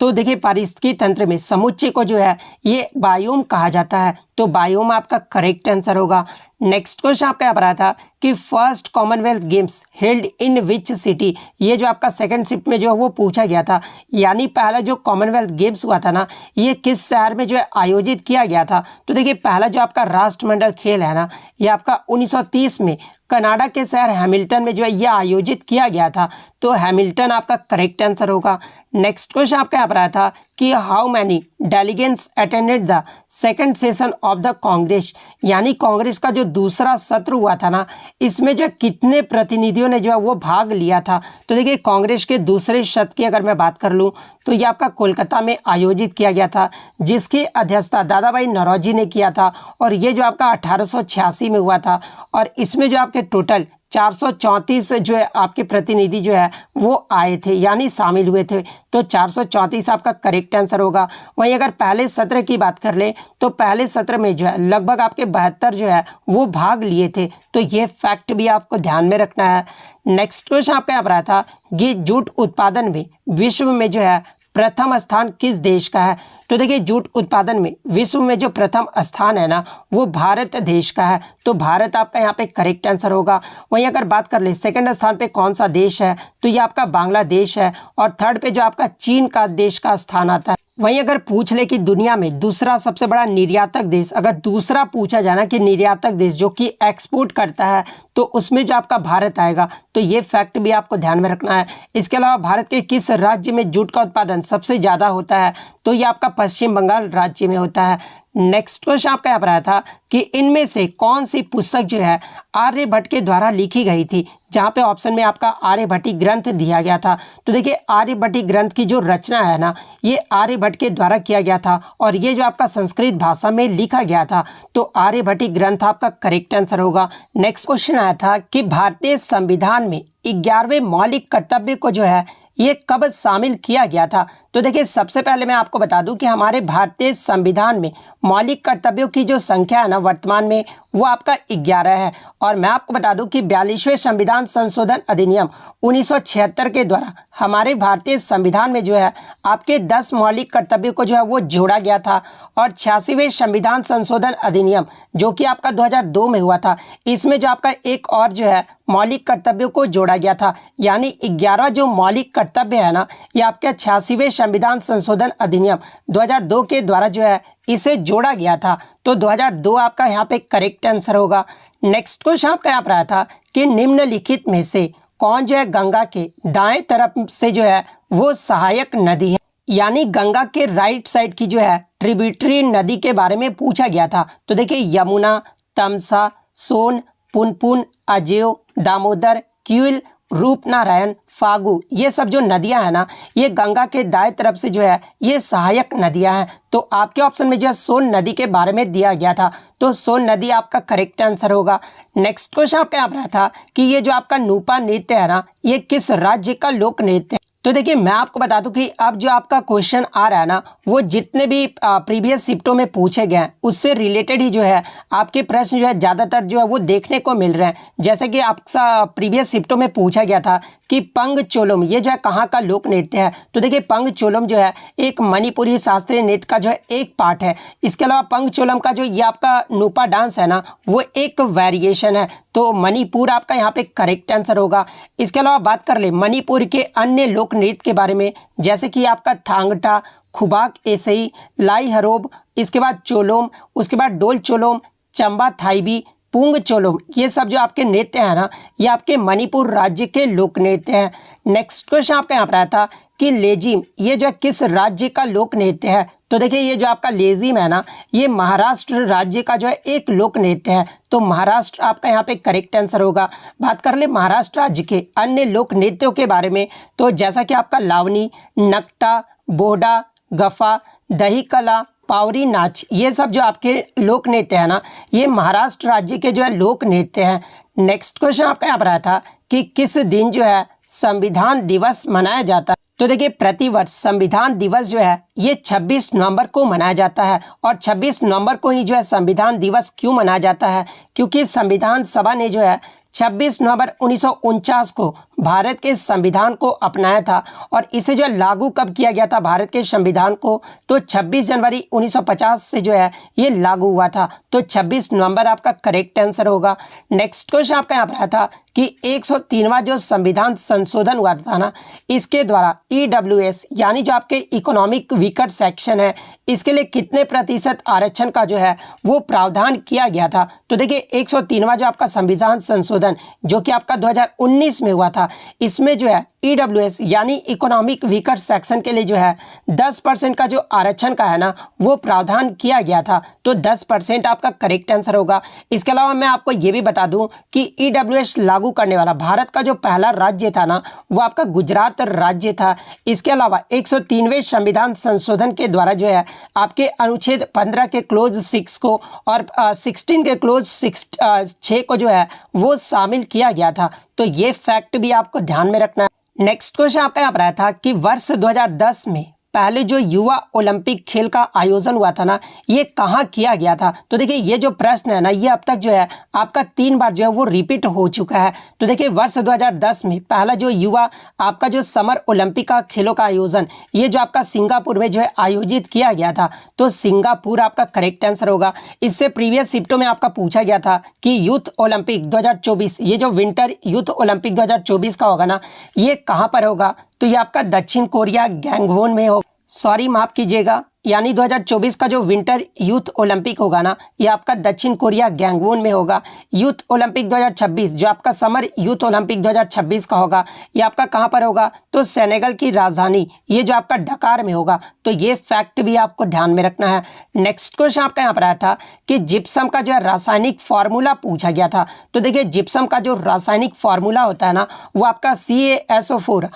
तो देखिए पारिस्थितिकी तंत्र में समुच्चय को जो है ये बायोम कहा जाता है। तो बायोम आपका करेक्ट आंसर होगा। नेक्स्ट क्वेश्चन आपका यहाँ पर आया था कि first Commonwealth games held in which city, ये जो आपका सेकंड शिफ्ट में जो है वो पूछा गया था, यानी पहला जो कॉमनवेल्थ गेम्स हुआ था ना ये किस शहर में जो है आयोजित किया गया था। तो देखिए पहला जो आपका राष्ट्रमंडल खेल है ना ये आपका 1930 में कनाडा के शहर हैमिल्टन में जो है यह आयोजित किया गया था। तो हैमिल्टन आपका करेक्ट आंसर होगा। नेक्स्ट क्वेश्चन आपका यहाँ पर आया था कि how many delegates attended the second session of the Congress, यानी कांग्रेस का जो दूसरा सत्र हुआ था ना इसमें जो कितने प्रतिनिधियों ने जो है वो भाग लिया था। तो देखिए कांग्रेस के दूसरे सत्र की अगर मैं बात कर लूँ तो ये आपका कोलकाता में आयोजित किया गया था, जिसकी अध्यक्षता दादा भाई नौरोजी ने किया था और ये जो आपका 1886 में हुआ था। और इसमें जो आपके टोटल 434 जो है आपके प्रतिनिधि जो है वो आए थे, यानी शामिल हुए थे। तो 434 आपका करेक्ट आंसर होगा। वहीं अगर पहले सत्र की बात कर ले तो पहले सत्र में जो है लगभग आपके 72 जो है वो भाग लिए थे। तो ये फैक्ट भी आपको ध्यान में रखना है। नेक्स्ट क्वेश्चन आपका यहाँ पर आया था कि जूट उत्पादन में विश्व में जो है प्रथम स्थान किस देश का है। तो देखिए जूट उत्पादन में विश्व में जो प्रथम स्थान है ना वो भारत देश का है। तो भारत आपका यहाँ पे करेक्ट आंसर होगा। वहीं अगर बात कर ले सेकंड स्थान पे कौन सा देश है तो ये आपका बांग्लादेश है और थर्ड पे जो आपका चीन का देश का स्थान आता है। वहीं अगर पूछ ले कि दुनिया में दूसरा सबसे बड़ा निर्यातक देश, अगर दूसरा पूछा जाना कि निर्यातक देश जो कि एक्सपोर्ट करता है तो उसमें जो आपका भारत आएगा। तो ये फैक्ट भी आपको ध्यान में रखना है। इसके अलावा भारत के किस राज्य में जूट का उत्पादन सबसे ज़्यादा होता है तो ये आपका पश्चिम बंगाल राज्य में होता है। नेक्स्ट क्वेश्चन आपका यहाँ पर आया था कि इनमें से कौन सी पुस्तक जो है आर्यभट्ट के द्वारा लिखी गई थी, जहाँ पे ऑप्शन में आपका आर्यभट्टी ग्रंथ दिया गया था। तो देखिए आर्यभट्टी ग्रंथ की जो रचना है ना ये आर्यभट्ट के द्वारा किया गया था और ये जो आपका संस्कृत भाषा में लिखा गया था। तो आर्यभट्टी ग्रंथ आपका करेक्ट आंसर होगा। नेक्स्ट क्वेश्चन आया था कि भारतीय संविधान में 11वें मौलिक कर्तव्य को जो है ये कब शामिल किया गया था। तो देखिए सबसे पहले मैं आपको बता दूं कि हमारे भारतीय संविधान में मौलिक कर्तव्यों की जो संख्या है ना वर्तमान में वो आपका 11 है। और मैं आपको बता दूं कि 42वें संविधान संशोधन अधिनियम 1976 के द्वारा हमारे भारतीय संविधान में जो है आपके 10 मौलिक कर्तव्यों को जो है वो जोड़ा गया था। और 86वें संविधान संशोधन अधिनियम जो कि आपका 2002 में हुआ था, इसमें जो आपका एक और जो है मौलिक कर्तव्यों को जोड़ा गया था, यानी 11 जो मौलिक कर्तव्य है ना ये आपके 86वें संविधान संशोधन अधिनियम 2002 के द्वारा जो है इसे जोड़ा गया था। तो 2002 आपका यहाँ पे करेक्ट आंसर होगा। नेक्स्ट क्वेश्चन आपका यहाँ पर आया था कि निम्नलिखित में से कौन जो है गंगा के दाएं तरफ से जो है वो सहायक नदी है, यानी गंगा के राइट साइड की जो है ट्रिब्यूटरी नदी के बारे में पूछा गया था। तो देखिए यमुना, तमसा, सोन, पुनपुन, अजेय, दामोदर, क्यूल, रूपनारायण, फागु, ये सब जो नदियां हैं ना ये गंगा के दाएं तरफ से जो है ये सहायक नदियां हैं। तो आपके ऑप्शन में जो है सोन नदी के बारे में दिया गया था। तो सोन नदी आपका करेक्ट आंसर होगा। नेक्स्ट क्वेश्चन आपका यहाँ पर था कि ये जो आपका नूपा नृत्य है ना ये किस राज्य का लोक नृत्य है। तो देखिए मैं आपको बता दूं कि अब जो आपका क्वेश्चन आ रहा है ना वो जितने भी प्रीवियस शिफ्टों में पूछे गए हैं उससे रिलेटेड ही जो है आपके प्रश्न जो है ज़्यादातर जो है वो देखने को मिल रहे हैं। जैसे कि आपका प्रीवियस शिफ्टों में पूछा गया था कि पंगचोलम ये जो है कहाँ का लोक नृत्य है। तो देखिए पंगचोलम जो है एक मणिपुरी शास्त्रीय नृत्य का जो है एक पार्ट है। इसके अलावा पंगचोलम का जो ये आपका नूपा डांस है ना वो एक वेरिएशन है। तो मणिपुर आपका यहाँ पे करेक्ट आंसर होगा। इसके अलावा बात कर ले मणिपुर के अन्य लोक नृत्य के बारे में, जैसे कि आपका थांगटा, खुबाक एसई, लाई हरोब, इसके बाद चोलोम, उसके बाद डोल चोलोम, चंबा थाईबी, पुंग चोलोम, ये सब जो आपके नृत्य है ना, ये आपके मणिपुर राज्य के लोक नृत्य हैं। नेक्स्ट क्वेश्चन आपका यहाँ पर आया था कि लेजिम, ये जो है किस राज्य का लोक नृत्य है? तो देखिए ये जो आपका लेजिम है ना, ये महाराष्ट्र राज्य का जो है एक लोक नृत्य है। तो महाराष्ट्र आपका यहाँ पे करेक्ट आंसर होगा। बात कर ले महाराष्ट्र राज्य के अन्य लोक नृत्यों के बारे में, तो जैसा कि आपका लावनी, नकटा, बोडा, गफा, दही कला, पावरी नाच, ये सब जो आपके लोक नृत्य है ना, ये महाराष्ट्र राज्य के जो है लोक नृत्य हैं। नेक्स्ट क्वेश्चन आपका यहाँ पर आया था कि किस दिन जो है संविधान दिवस मनाया जाता है? तो देखिए प्रतिवर्ष संविधान दिवस जो है ये 26 नवंबर को मनाया जाता है। और 26 नवंबर को ही जो है संविधान दिवस क्यों मनाया जाता है? क्योंकि संविधान सभा ने जो है 26 नवंबर 1949 को भारत के संविधान को अपनाया था। और इसे जो है लागू कब किया गया था भारत के संविधान को? तो 26 जनवरी 1950 से जो है ये लागू हुआ था। तो 26 नवंबर आपका करेक्ट आंसर होगा। नेक्स्ट क्वेश्चन आपका यहाँ पर आया था कि 103वां जो संविधान संशोधन हुआ था ना, इसके द्वारा EWS यानी जो आपके इकोनॉमिक वीकर सेक्शन है, इसके लिए कितने प्रतिशत आरक्षण का जो है वो प्रावधान किया गया था? तो देखिए 103वां जो आपका संविधान संशोधन जो कि आपका 2019 में हुआ था, इसमें जो है EWS यानी इकोनॉमिक वीकर सेक्शन के लिए जो है 10% का जो आरक्षण का है ना, वो प्रावधान किया गया था। तो 10% आपका करेक्ट आंसर होगा। इसके अलावा मैं आपको ये भी बता दूं कि EWS लागू करने वाला भारत का जो पहला राज्य था ना, वो आपका गुजरात राज्य था। इसके अलावा 103वें संविधान संशोधन के द्वारा जो है आपके अनुच्छेद 15 के क्लोज 6 को और 16 के क्लोज 6 को जो है वो शामिल किया गया था। तो ये फैक्ट भी आपको ध्यान में रखना है। नेक्स्ट क्वेश्चन आपका यहाँ पर आया था कि वर्ष 2010 में पहले जो युवा ओलंपिक खेल का आयोजन हुआ था ना, ये कहाँ किया गया था? तो देखिए ये जो प्रश्न है ना, ये अब तक जो है आपका 3 बार जो है वो रिपीट हो चुका है। तो देखिए वर्ष 2010 में पहला जो युवा आपका जो समर ओलंपिक का खेलों का आयोजन, ये जो आपका सिंगापुर में जो है आयोजित किया गया था। तो सिंगापुर आपका करेक्ट आंसर होगा। इससे प्रीवियस शिफ्टों में आपका पूछा गया था कि यूथ ओलंपिक 2024, ये जो विंटर यूथ ओलंपिक 2024 का होगा ना, ये कहाँ पर होगा? तो ये आपका दक्षिण कोरिया गैंगवोन में होगा। सॉरी माफ कीजिएगा, यानी 2024 का जो विंटर यूथ ओलंपिक होगा ना, ये आपका दक्षिण कोरिया गैंगवोन में होगा। यूथ ओलंपिक 2026 जो आपका समर यूथ ओलंपिक 2026 का होगा, ये आपका कहाँ पर होगा? तो सेनेगल की राजधानी ये जो आपका ढकार में होगा। तो ये फैक्ट भी आपको ध्यान में रखना है। नेक्स्ट क्वेश्चन आपका यहाँ पर आया था कि जिप्सम का जो है रासायनिक फार्मूला पूछा गया था। तो देखिए जिप्सम का जो रासायनिक फार्मूला होता है ना, वो आपका CaSO4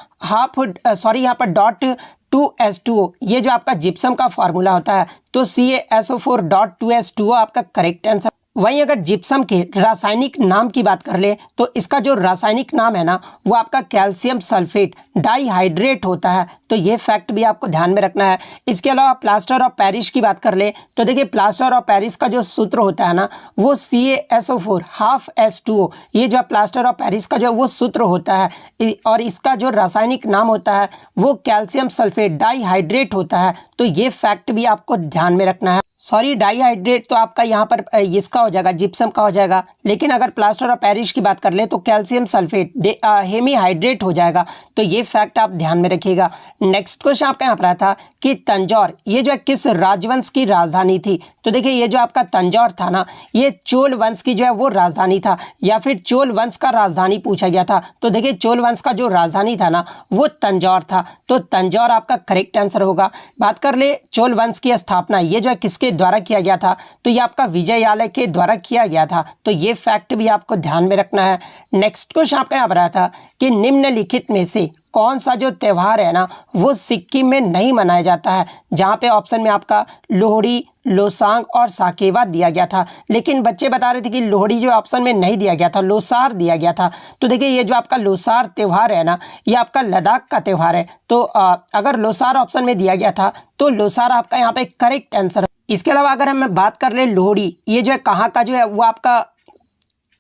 यहाँ पर .2H2O, ये जो आपका जिप्सम का फार्मूला होता है। तो CaSO4.2H2O आपका करेक्ट आंसर। वहीं अगर जिप्सम के रासायनिक नाम की बात कर ले, तो इसका जो रासायनिक नाम है ना, वो आपका कैल्शियम सल्फेट डाइहाइड्रेट होता है। तो ये फैक्ट भी आपको ध्यान में रखना है। इसके अलावा प्लास्टर ऑफ पेरिस की बात कर ले, तो देखिए प्लास्टर ऑफ पेरिस का जो सूत्र होता है ना, वो CaSO4 H2O, ये जो प्लास्टर ऑफ पेरिस का जो वो सूत्र होता है, और इसका जो रासायनिक नाम होता है वो कैल्शियम सल्फेट डाइहाइड्रेट होता है। तो ये फैक्ट भी आपको ध्यान में रखना है। सॉरी डाइहाइड्रेट तो आपका यहाँ पर इसका हो जाएगा, जिप्सम का हो जाएगा। लेकिन अगर प्लास्टर ऑफ पेरिस की बात कर ले तो कैल्शियम सल्फेट हेमीहाइड्रेट हो जाएगा। तो ये फैक्ट आप ध्यान में रखिएगा। नेक्स्ट क्वेश्चन आपका यहाँ पर आया था कि तंजौर ये जो है किस राजवंश की राजधानी थी? तो देखिए ये जो आपका तंजौर था ना, ये चोल वंश की जो है वो राजधानी था, या फिर चोल वंश का राजधानी पूछा गया था। तो देखिए चोल वंश का जो राजधानी था ना, वो तंजौर था। तो तंजौर आपका करेक्ट आंसर होगा। बात कर ले चोल वंश की स्थापना ये जो है किसके द्वारा किया गया था? तो ये आपका विजयालय के द्वारा किया गया था। तो ये फैक्ट भी आपको ध्यान में रखना है। नेक्स्ट क्वेश्चन आपका यहाँ पर आया था कि निम्नलिखित में से कौन सा जो त्यौहार है ना, वो सिक्किम में नहीं मनाया जाता है? जहाँ पे ऑप्शन में आपका लोहड़ी, लोसांग और साकेवा दिया गया था। लेकिन बच्चे बता रहे थे कि लोहड़ी जो ऑप्शन में नहीं दिया गया था, लोसार दिया गया था। तो देखिए ये जो आपका लोसार त्यौहार है ना, ये आपका लद्दाख का त्यौहार है। तो अगर लोसार ऑप्शन में दिया गया था तो लोसार आपका यहाँ पे करेक्ट आंसर। इसके अलावा अगर हम बात कर ले लोहड़ी, ये जो है कहाँ का जो है वो आपका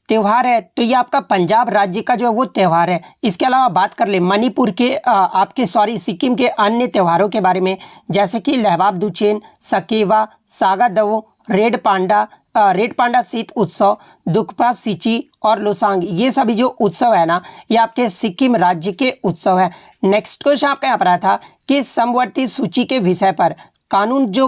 त्यौहार है? तो ये आपका पंजाब राज्य का जो है वो त्यौहार है। इसके अलावा बात कर ले मणिपुर के सिक्किम के अन्य त्योहारों के बारे में, जैसे कि लहबाब दुचेन, सकेवा, सागा दवो, रेड पांडा शीत उत्सव, दुखपा सिची और लोसांग, ये सभी जो उत्सव है ना, ये आपके सिक्किम राज्य के उत्सव है। नेक्स्ट क्वेश्चन आपका यहाँ पर आया था कि समवर्ती सूची के विषय पर कानून जो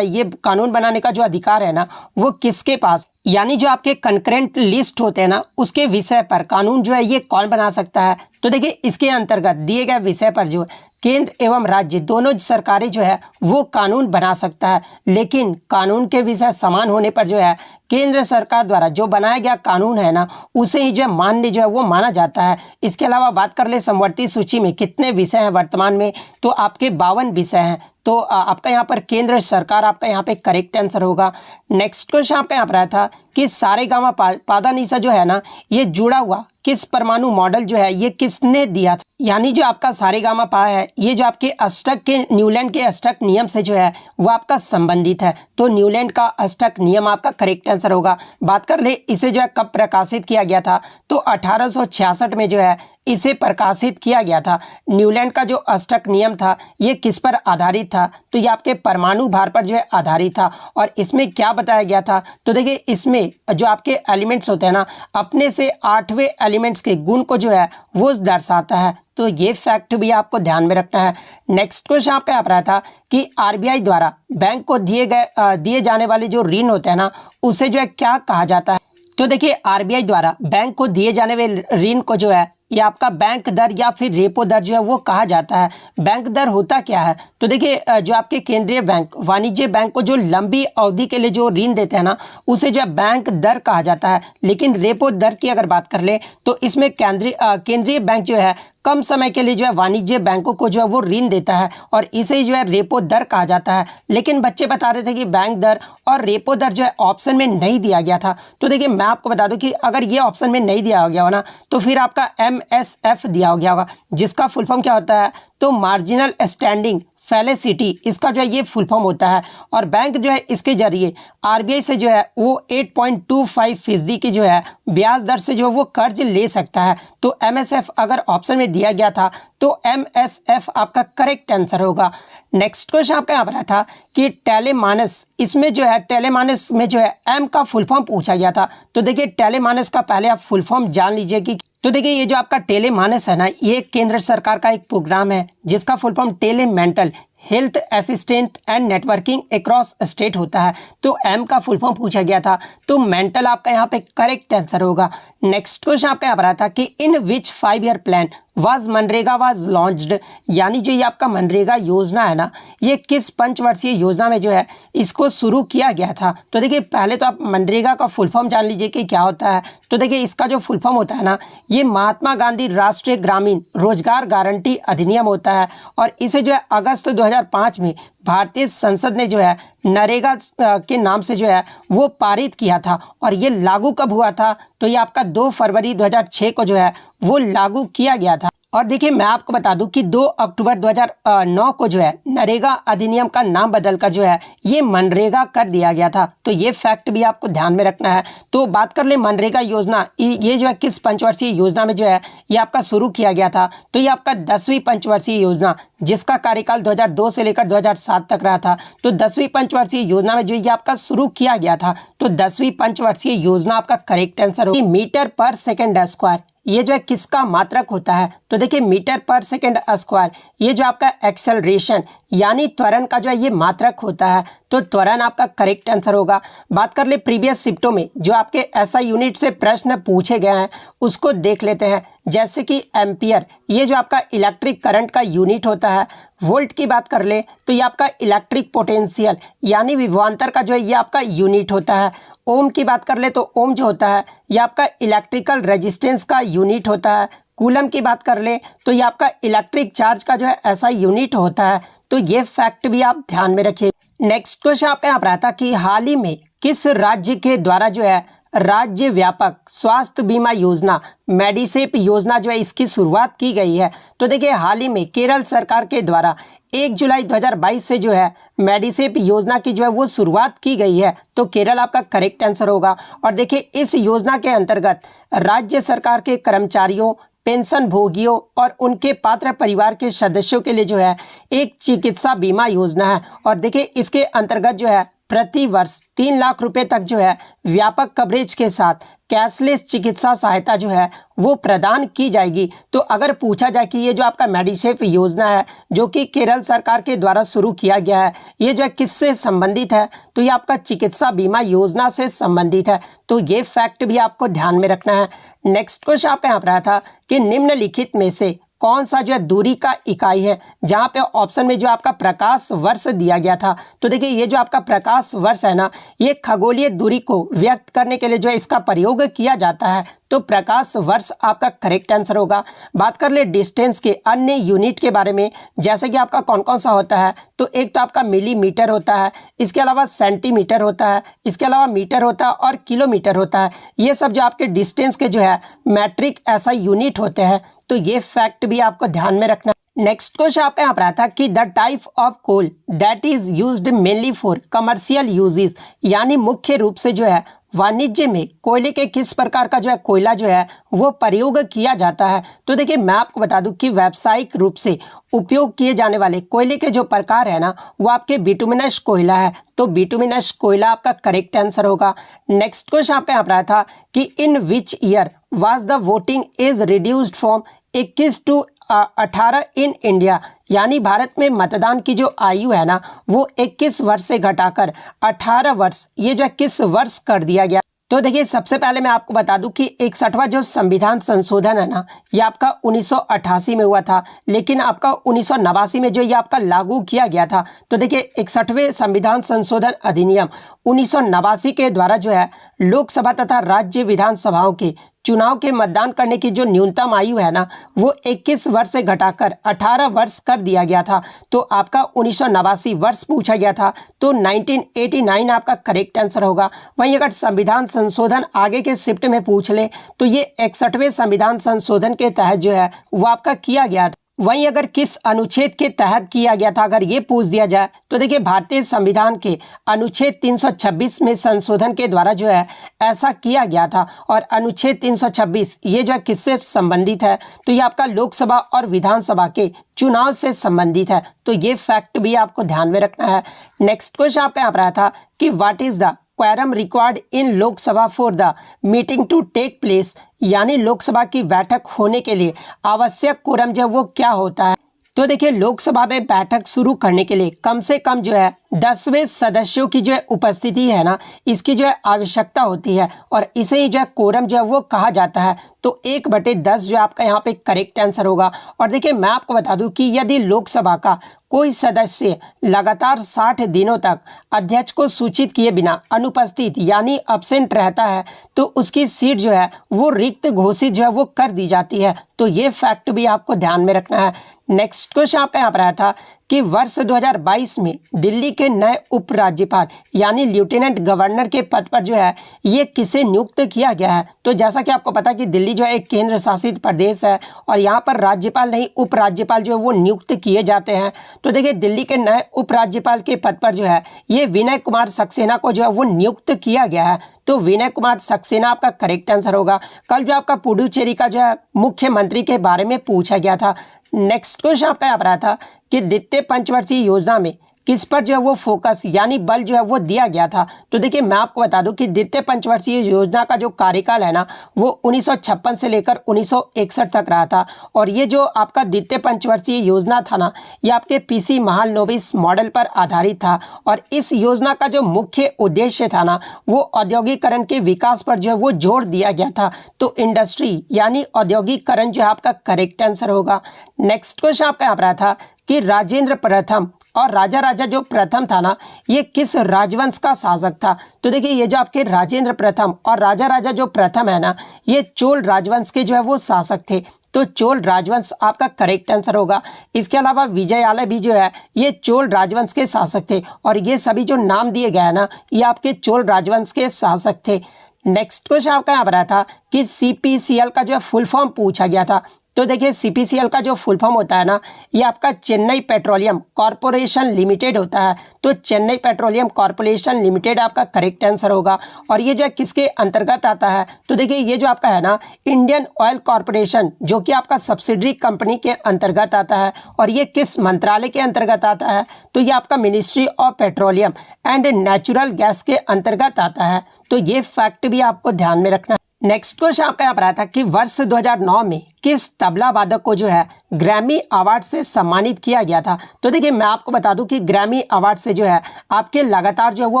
ये कानून बनाने का जो अधिकार है ना वो किसके पास, यानी जो आपके कंकरेंट लिस्ट होते हैं ना उसके विषय पर कानून जो है ये कौन बना सकता है। तो देखिए इसके अंतर्गत दिए गए विषय पर जो केंद्र एवं राज्य दोनों सरकारें जो है वो कानून बना सकता है, लेकिन कानून के विषय समान होने पर जो है केंद्र सरकार द्वारा जो बनाया गया कानून है ना उसे ही जो है मान्य जो है वो माना जाता है। इसके अलावा बात कर ले समवर्ती सूची में कितने विषय हैं वर्तमान में, तो आपके 52 विषय हैं। तो आपका यहाँ पर केंद्र सरकार आपका यहाँ पे करेक्ट आंसर होगा। नेक्स्ट क्वेश्चन आपका यहाँ पर आया था कि सारेगामा पाधानीसा जो है ना ये जुड़ा हुआ किस परमाणु मॉडल जो है ये किसने दिया था, यानी जो आपका सारेगामा पा है ये जो आपके अष्टक के न्यूलैंड के अष्टक नियम से जो है वो आपका संबंधित है। तो न्यूलैंड का अष्टक नियम आपका करेक्ट आंसर होगा। बात कर ले इसे जो है कब प्रकाशित किया गया था, तो 1866 में जो है इसे प्रकाशित किया गया था। न्यूलैंड का जो अष्टक नियम था ये किस पर आधारित था, तो ये आपके परमाणु भार पर जो है आधारित था। और इसमें क्या बताया गया था, तो देखिए इसमें जो आपके एलिमेंट्स होते हैं ना अपने से 8वें एलिमेंट्स के गुण को जो है वो दर्शाता है। तो ये फैक्ट भी आपको ध्यान में रखना है। नेक्स्ट क्वेश्चन आपका यहाँ पर आया था कि आरबीआई द्वारा बैंक को दिए जाने वाले जो ऋण होते हैं ना उसे जो है क्या कहा जाता है। तो देखिए आरबीआई द्वारा बैंक को दिए जाने वाले ऋण को जो है ये आपका बैंक दर या फिर रेपो दर जो है वो कहा जाता है। बैंक दर होता क्या है, तो देखिए जो आपके केंद्रीय बैंक वाणिज्य बैंक को जो लंबी अवधि के लिए जो ऋण देते हैं ना उसे जो है बैंक दर कहा जाता है। लेकिन रेपो दर की अगर बात कर ले तो इसमें केंद्रीय बैंक जो है कम समय के लिए जो है वाणिज्य बैंकों को जो है वो ऋण देता है और इसे जो है रेपो दर कहा जाता है। लेकिन बच्चे बता रहे थे कि बैंक दर और रेपो दर जो है ऑप्शन में नहीं दिया गया था। तो देखिए मैं आपको बता दूं कि अगर ये ऑप्शन में नहीं दिया गया हो ना तो फिर आपका MSF दिया गया होगा, जिसका फुल फॉर्म क्या होता है, तो मार्जिनल स्टैंडिंग फैलेसिटी इसका जो है ये फुल फॉर्म होता है। और बैंक जो है इसके जरिए आरबीआई से जो है वो 8.25% की जो है ब्याज दर से जो है वो कर्ज ले सकता है। तो MSF अगर ऑप्शन में दिया गया था तो MSF आपका करेक्ट आंसर होगा। नेक्स्ट क्वेश्चन आपका यहाँ पर आया था कि टेलेमानस इसमें जो है टेलेमानस में जो है M का फुल फॉर्म पूछा गया था। तो देखिए टेलेमानस का पहले आप फुल फॉर्म जान लीजिए कि तो देखिए ये जो आपका टेलेमानस है ना ये केंद्र सरकार का एक प्रोग्राम है जिसका full form tele mental health assistant and networking across state होता है। तो M का फुल फॉर्म पूछा गया था तो मेंटल आपका यहाँ पे करेक्ट आंसर होगा। नेक्स्ट क्वेश्चन आपका यहाँ पर आता कि in which 5 year plan was MNREGA was launched, यानी जो ये आपका मनरेगा योजना है ना ये किस पंचवर्षीय योजना में जो है इसको शुरू किया गया था। तो देखिए पहले तो आप मनरेगा का फुल फॉर्म जान लीजिए कि क्या होता है। तो देखिए इसका जो फुल फॉर्म होता है ना ये महात्मा गांधी राष्ट्रीय ग्रामीण रोजगार गारंटी अधिनियम होता है और इसे जो है अगस्त 2005 में भारतीय संसद ने जो है नरेगा के नाम से जो है वो पारित किया था। और ये लागू कब हुआ था, तो ये आपका 2 फरवरी 2006 को जो है वो लागू किया गया था। और देखिए मैं आपको बता दूं कि 2 अक्टूबर 2009 को जो है नरेगा अधिनियम का नाम बदलकर जो है ये मनरेगा कर दिया गया था। तो ये फैक्ट भी आपको ध्यान में रखना है। तो बात कर ले मनरेगा योजना ये जो है किस पंचवर्षीय योजना में जो है ये आपका शुरू किया गया था, तो ये आपका 10वीं पंचवर्षीय योजना जिसका कार्यकाल 2002 से लेकर 2007 तक रहा था। तो 10वीं पंचवर्षीय योजना में जो ये आपका शुरू किया गया था। तो 10वीं पंचवर्षीय योजना आपका करेक्ट आंसर होगी। मीटर पर सेकेंड स्क्वायर ये जो है किसका मात्रक होता है, तो देखिए मीटर पर सेकेंड स्क्वायर ये जो आपका एक्सेलरेशन यानी त्वरण का जो है ये मात्रक होता है। तो त्वरण आपका करेक्ट आंसर होगा। बात कर ले प्रीवियस शिफ्टों में जो आपके SI यूनिट से प्रश्न पूछे गए हैं उसको देख लेते हैं। जैसे कि एम्पियर ये जो आपका इलेक्ट्रिक करंट का यूनिट होता है। वोल्ट की बात कर ले तो ये आपका इलेक्ट्रिक पोटेंशियल यानी विभवांतर का जो है ये आपका यूनिट होता है। ओम की बात कर ले तो ओम जो होता है ये आपका इलेक्ट्रिकल रेजिस्टेंस का यूनिट होता है। कूलम की बात कर ले तो ये आपका इलेक्ट्रिक चार्ज का जो है SI यूनिट होता है। तो ये फैक्ट भी आप ध्यान में रखिए। नेक्स्ट क्वेश्चन आपका यहाँ पर आता कि हाल ही में किस राज्य के द्वारा जो है राज्य व्यापक स्वास्थ्य बीमा योजना मेडिसेप योजना जो है इसकी शुरुआत की गई है। तो देखिए हाल ही में केरल सरकार के द्वारा 1 जुलाई 2022 से जो है मेडिसेप योजना की जो है वो शुरुआत की गई है। तो केरल आपका करेक्ट आंसर होगा। और देखिए इस योजना के अंतर्गत राज्य सरकार के कर्मचारियों पेंशन भोगियों और उनके पात्र परिवार के सदस्यों के लिए जो है एक चिकित्सा बीमा योजना है। और देखिए इसके अंतर्गत जो है प्रति वर्ष 3 लाख रुपए तक जो है व्यापक कवरेज के साथ कैशलेस चिकित्सा सहायता जो है वो प्रदान की जाएगी। तो अगर पूछा जाए कि ये जो आपका मेडिसेफ योजना है जो कि केरल सरकार के द्वारा शुरू किया गया है, ये जो है किससे संबंधित है, तो ये आपका चिकित्सा बीमा योजना से संबंधित है। तो ये फैक्ट भी आपको ध्यान में रखना है। नेक्स्ट क्वेश्चन आपका यहाँ पर आया था कि निम्नलिखित में से कौन सा जो है दूरी का इकाई है, जहाँ पे ऑप्शन में जो आपका प्रकाश वर्ष दिया गया था। तो देखिए ये जो आपका प्रकाश वर्ष है ना, ये खगोलीय दूरी को व्यक्त करने के लिए जो है इसका प्रयोग किया जाता है। तो प्रकाश वर्ष आपका करेक्ट आंसर होगा। बात कर ले डिस्टेंस के अन्य यूनिट के बारे में, जैसे कि आपका कौन कौन सा होता है, तो एक तो आपका मिलीमीटर होता है, इसके अलावा सेंटीमीटर होता है, इसके अलावा मीटर होता है और किलोमीटर होता है। ये सब जो आपके डिस्टेंस के जो है मैट्रिक ऐसा यूनिट होते हैं। तो ये फैक्ट भी आपको ध्यान में रखना। नेक्स्ट क्वेश्चन आपका यहाँ पर आता है कि the type of coal that is used mainly for commercial uses, यानी मुख्य रूप से जो है वाणिज्य में कोयले के किस प्रकार का जो है कोयला जो है वो प्रयोग किया जाता है। तो देखिए मैं आपको बता दूं कि व्यावसायिक रूप से उपयोग किए जाने वाले कोयले के जो प्रकार है ना, वो आपके बिटुमिनस कोयला है। तो बिटुमिनस कोयला आपका करेक्ट आंसर होगा। नेक्स्ट क्वेश्चन आपका यहाँ पर आया था कि in which year was the voting age reduced from 21 to 18 in India, यानी भारत में मतदान की जो आयु है ना वो 21 वर्ष से घटाकर 18 वर्ष ये जो है किस वर्ष कर दिया गया। तो देखिए सबसे पहले मैं आपको बता दूं कि 61वां जो संविधान संशोधन है ना, ये आपका 1988 में हुआ था, लेकिन आपका 1989 में जो ये आपका लागू किया गया था। तो देखिए 61वें संविधान संशोधन अधिनियम 1989 के द्वारा जो है लोकसभा तथा राज्य विधानसभाओं के चुनाव के मतदान करने की जो न्यूनतम आयु है ना वो 21 वर्ष से घटाकर 18 वर्ष कर दिया गया था। तो आपका 1989 वर्ष पूछा गया था, तो 1989 आपका करेक्ट आंसर होगा। वहीं अगर संविधान संशोधन आगे के शिफ्ट में पूछ ले तो ये 61वें संविधान संशोधन के तहत जो है वो आपका किया गया था। वहीं अगर किस अनुच्छेद के तहत किया गया था अगर ये पूछ दिया जाए तो देखिए भारतीय संविधान के अनुच्छेद 326 में संशोधन के द्वारा जो है ऐसा किया गया था। और अनुच्छेद 326 ये जो है किससे संबंधित है, तो ये आपका लोकसभा और विधानसभा के चुनाव से संबंधित है। तो ये फैक्ट भी आपको ध्यान में रखना है। नेक्स्ट क्वेश्चन आपका यहाँ पर आया था कि what is the quorum required in Lok Sabha for the meeting to take place, यानी लोकसभा की बैठक होने के लिए आवश्यक कोरम जो वो क्या होता है। तो देखिए लोकसभा में बैठक शुरू करने के लिए कम से कम जो है 10वें सदस्यों की जो है उपस्थिति है ना, इसकी जो है आवश्यकता होती है और इसे ही जो है कोरम जो है वो कहा जाता है। तो 1/10 जो आपका यहाँ पे करेक्ट आंसर होगा। और देखिए मैं आपको बता दूं कि यदि लोकसभा का कोई सदस्य लगातार 60 दिनों तक अध्यक्ष को सूचित किए बिना अनुपस्थित यानी अब्सेंट रहता है तो उसकी सीट जो है वो रिक्त घोषित जो है वो कर दी जाती है। तो ये फैक्ट भी आपको ध्यान में रखना है। नेक्स्ट क्वेश्चन आपका यहाँ पर आया था कि वर्ष 2022 में दिल्ली के नए उपराज्यपाल यानी लेफ्टिनेंट गवर्नर के पद पर जो है ये किसे नियुक्त किया गया है। तो जैसा कि आपको पता है कि दिल्ली जो है एक केंद्र शासित प्रदेश है और यहाँ पर राज्यपाल नहीं उपराज्यपाल जो है वो नियुक्त किए जाते हैं। तो देखिए दिल्ली के नए उपराज्यपाल के पद पर जो है ये विनय कुमार सक्सेना को जो है वो नियुक्त किया गया है। तो विनय कुमार सक्सेना आपका करेक्ट आंसर होगा। कल जो आपका पुडुचेरी का जो है मुख्यमंत्री के बारे में पूछा गया था। नेक्स्ट क्वेश्चन आपका यहाँ पर आया था कि द्वितीय पंचवर्षीय योजना में किस पर जो है वो फोकस यानी बल जो है वो दिया गया था। तो देखिए मैं आपको बता दूं कि द्वितीय पंचवर्षीय योजना का जो कार्यकाल है ना वो 1956 से लेकर 1961 तक रहा था। और ये जो आपका द्वितीय पंचवर्षीय योजना था ना ये आपके पीसी महालनोबिस मॉडल पर आधारित था। और इस योजना का जो मुख्य उद्देश्य था ना वो औद्योगिकरण के विकास पर जो है वो जोर दिया गया था। तो इंडस्ट्री यानी औद्योगिकरण जो है आपका करेक्ट आंसर होगा। नेक्स्ट क्वेश्चन आपका यहाँ पर आया था कि राजेंद्र प्रथम और राजा जो प्रथम था ना ये किस राजवंश का शासक था। तो देखिए ये जो आपके राजेंद्र प्रथम और राजा जो प्रथम है ना ये चोल राजवंश के जो है वो शासक थे। तो चोल राजवंश आपका करेक्ट आंसर होगा। इसके अलावा विजयालय भी जो है ये चोल राजवंश के शासक थे और ये सभी जो नाम दिए गए हैं ना ये आपके चोल राजवंश के शासक थे। नेक्स्ट क्वेश्चन आपका यहाँ पर आया था कि CPCL का जो है फुल फॉर्म पूछा गया था। तो देखिए CPCL का जो फुल फॉर्म होता है ना, ये आपका चेन्नई पेट्रोलियम कॉरपोरेशन लिमिटेड होता है। तो चेन्नई पेट्रोलियम कॉरपोरेशन लिमिटेड आपका करेक्ट आंसर होगा। और ये जो है किसके अंतर्गत आता है, तो देखिए ये जो आपका है ना इंडियन ऑयल कॉरपोरेशन, जो कि आपका सब्सिडरी कंपनी के अंतर्गत आता है। और ये किस मंत्रालय के अंतर्गत आता है, तो ये आपका ministry of petroleum and natural gas के अंतर्गत आता है। तो ये फैक्ट भी आपको ध्यान में रखना है। नेक्स्ट क्वेश्चन आपका यहाँ पर आया था कि वर्ष 2009 में किस तबला वादक को जो है ग्रैमी अवार्ड से सम्मानित किया गया था। तो देखिए मैं आपको बता दूं कि ग्रैमी अवार्ड से जो है आपके लगातार जो है वो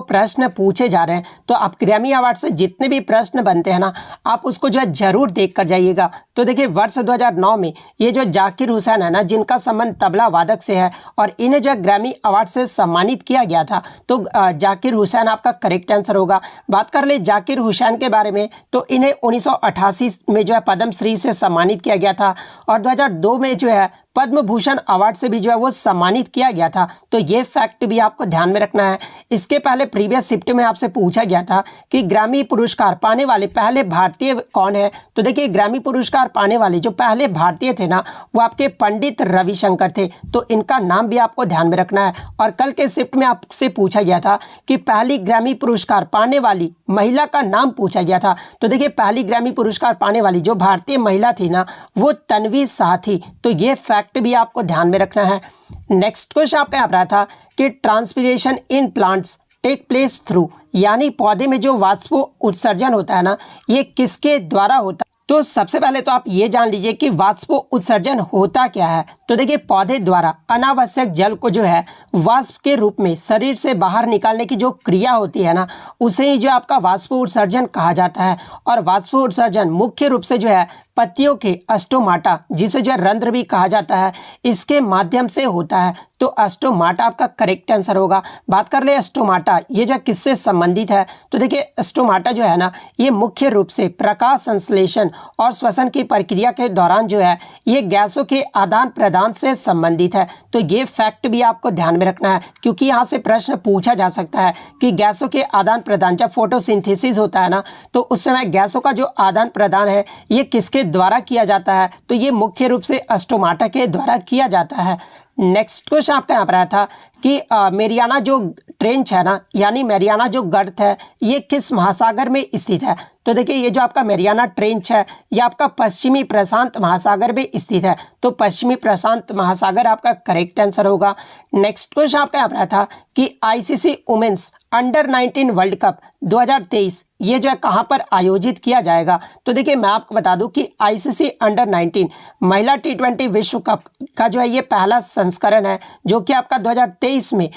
प्रश्न पूछे जा रहे हैं। तो आप ग्रैमी अवार्ड से जितने भी प्रश्न बनते हैं ना, आप उसको जो है जरूर देख कर जाइएगा। तो देखिए वर्ष 2009 में ये जो जाकिर हुसैन है ना, जिनका संबंध तबला वादक से है और इन्हें जो है ग्रैमी अवार्ड से सम्मानित किया गया था। तो जाकिर हुसैन आपका करेक्ट आंसर होगा। बात कर ले जाकिर हुसैन के बारे में, तो इन्हें 1988 में जो है पद्मश्री से सम्मानित किया गया था और 2002 में जो है पद्म भूषण अवार्ड से भी जो है वो सम्मानित किया गया था। तो ये फैक्ट भी आपको ध्यान में रखना है। इसके पहले प्रीवियस शिफ्ट में आपसे पूछा गया था कि ग्रैमी पुरस्कार पाने वाले पहले भारतीय कौन है। तो देखिए ग्रैमी पुरस्कार पाने वाले जो पहले भारतीय थे ना, वो आपके पंडित रविशंकर थे। तो इनका नाम भी आपको ध्यान में रखना है। और कल के शिफ्ट में आपसे पूछा गया था कि पहली ग्रैमी पुरस्कार पाने वाली महिला का नाम पूछा गया था। तो देखिए पहली ग्रैमी पुरस्कार पाने वाली जो भारतीय महिला थी ना, वो तन्वी शाह थी। तो ये फैक्ट भी आपको ध्यान में रखना है। नेक्स्ट क्वेश्चन आपका यहाँ पर आया था कि transpiration in plants take place through, यानी पौधे में जो वाष्प उत्सर्जन होता है ना, ये किसके द्वारा होता है। तो सबसे पहले तो आप ये जान लीजिए कि वाष्प उत्सर्जन होता क्या है। तो देखिए पौधे द्वारा अनावश्यक जल को जो है वाष्प के रूप में शरीर से बाहर निकालने की जो क्रिया होती है ना, उसे ही जो आपका वाष्प उत्सर्जन कहा जाता है। और वाष्प उत्सर्जन मुख्य रूप से जो है पत्तियों के अस्टोमाटा, जिसे जो है रंध्र भी कहा जाता है, इसके माध्यम से होता है। तो अस्टोमाटा आपका करेक्ट आंसर होगा। बात कर ले अस्टोमाटा, ये जो किससे संबंधित है। तो देखिए अस्टोमाटा जो है ना, ये मुख्य रूप से प्रकाश संश्लेषण और श्वसन की प्रक्रिया के दौरान जो है ये गैसों के आदान प्रदान से संबंधित है। तो ये फैक्ट भी आपको ध्यान में रखना है, क्योंकि यहाँ से प्रश्न पूछा जा सकता है कि गैसों के आदान प्रदान, जब फोटोसिंथेसिस होता है ना, तो उस समय गैसों का जो आदान प्रदान है ये किसके द्वारा किया जाता है। तो ये मुख्य रूप से अस्टोमाटा के द्वारा किया जाता है। नेक्स्ट क्वेश्चन आपका यहाँ पर आया था कि मेरियाना जो ट्रेंच है ना, यानी मेरियाना जो गर्त है, ये किस महासागर में स्थित है। तो देखिए ये जो आपका मेरियाना ट्रेंच है, ये आपका पश्चिमी प्रशांत महासागर में स्थित है। तो पश्चिमी प्रशांत महासागर आपका करेक्ट आंसर होगा। नेक्स्ट क्वेश्चन आपका यहाँ पर आया था कि ICC women's under nineteen world cup 2023 ये जो है कहाँ पर आयोजित किया जाएगा। तो देखिए मैं आपको बता दूं कि ICC अंडर-19 महिला T20 विश्व कप का जो है ये पहला संस्करण है, जो कि आपका 2023 में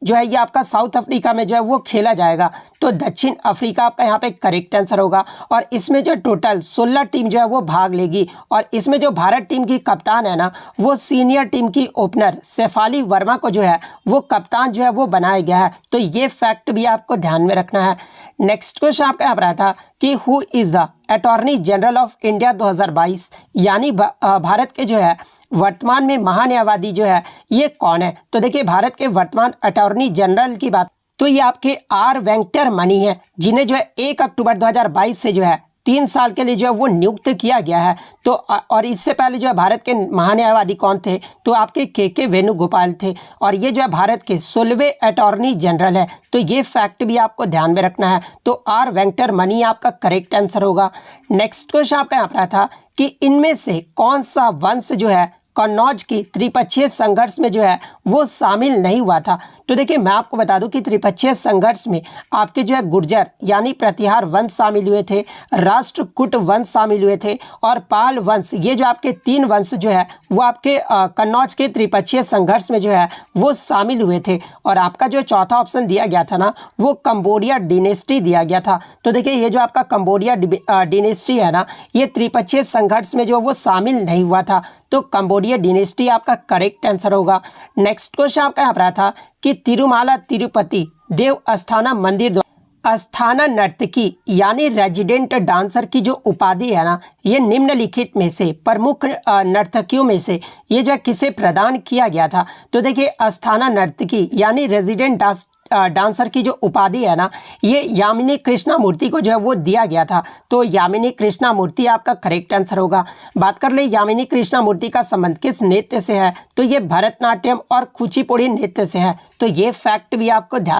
जो है ये आपका साउथ अफ्रीका में जो है वो खेला जाएगा। तो दक्षिण अफ्रीका आपका यहाँ पे करेक्ट आंसर होगा। और इसमें जो टोटल 16 टीम जो है वो भाग लेगी। और इसमें जो भारत टीम की कप्तान है ना, वो सीनियर टीम की ओपनर शेफाली वर्मा को जो है वो कप्तान जो है वो बनाया गया है। तो ये फैक्ट भी आपको ध्यान में रखना है। नेक्स्ट क्वेश्चन आपका यहाँ पर आया था कि who is the attorney general of India 2022, यानी भारत के जो है वर्तमान में महान्यायवादी जो है ये कौन है। तो देखिए भारत के वर्तमान अटॉर्नी जनरल की बात, तो ये आपके R वेंकटरमणि है, जिन्हें जो है 1 अक्टूबर 2022 से जो है 3 साल के लिए जो है वो नियुक्त किया गया है। तो और इससे पहले जो है भारत के महान्यायवादी कौन थे, तो आपके के वेणुगोपाल थे। और ये जो है भारत के 16वें अटॉर्नी जनरल है। तो ये फैक्ट भी आपको ध्यान में रखना है। तो R वेंकटरमणि आपका करेक्ट आंसर होगा। नेक्स्ट क्वेश्चन आपका यहाँ पर आया था कि इनमें से कौन सा वंश जो है कन्नौज की त्रिपक्षीय संघर्ष में जो है वो शामिल नहीं हुआ था। तो देखिए मैं आपको बता दूं कि त्रिपक्षीय संघर्ष में आपके जो है गुर्जर यानी प्रतिहार वंश शामिल हुए थे, राष्ट्रकूट वंश शामिल हुए थे और पाल वंश। ये जो आपके 3 वंश जो है वो आपके कन्नौज के त्रिपक्षीय संघर्ष में जो है वो शामिल हुए थे। और आपका जो चौथा ऑप्शन दिया गया था ना, वो कंबोडिया डिनेस्टी दिया गया था। तो देखिए ये जो आपका कंबोडिया डिनेस्टी है ना, ये त्रिपक्षीय संघर्ष में जो वो शामिल नहीं हुआ था। तो कंबोडिया डिनेस्टी आपका करेक्ट आंसर होगा। नेक्स्ट क्वेश्चन आपका यहाँ पर आया था कि तिरुमाला तिरुपति देवस्थानम मंदिर अस्थाना नर्तकी यानी रेजिडेंट डांसर की जो उपाधि है ना, ये निम्नलिखित में से प्रमुख नर्तकियों में से ये जो है किसे प्रदान किया गया था। तो देखिए अस्थाना नर्तकी यानी रेजिडेंट डांसर की जो उपाधि है ना, ये यामिनी कृष्णामूर्ति को जो है वो दिया गया था। तो यामिनी कृष्णामूर्ति आपका करेक्ट आंसर होगा। बात कर ले यामिनी कृष्णामूर्ति का संबंध किस नृत्य से है, तो ये भरतनाट्यम और कुचिपुड़ी नृत्य से है। तो ये फैक्ट भी आपको ध्यान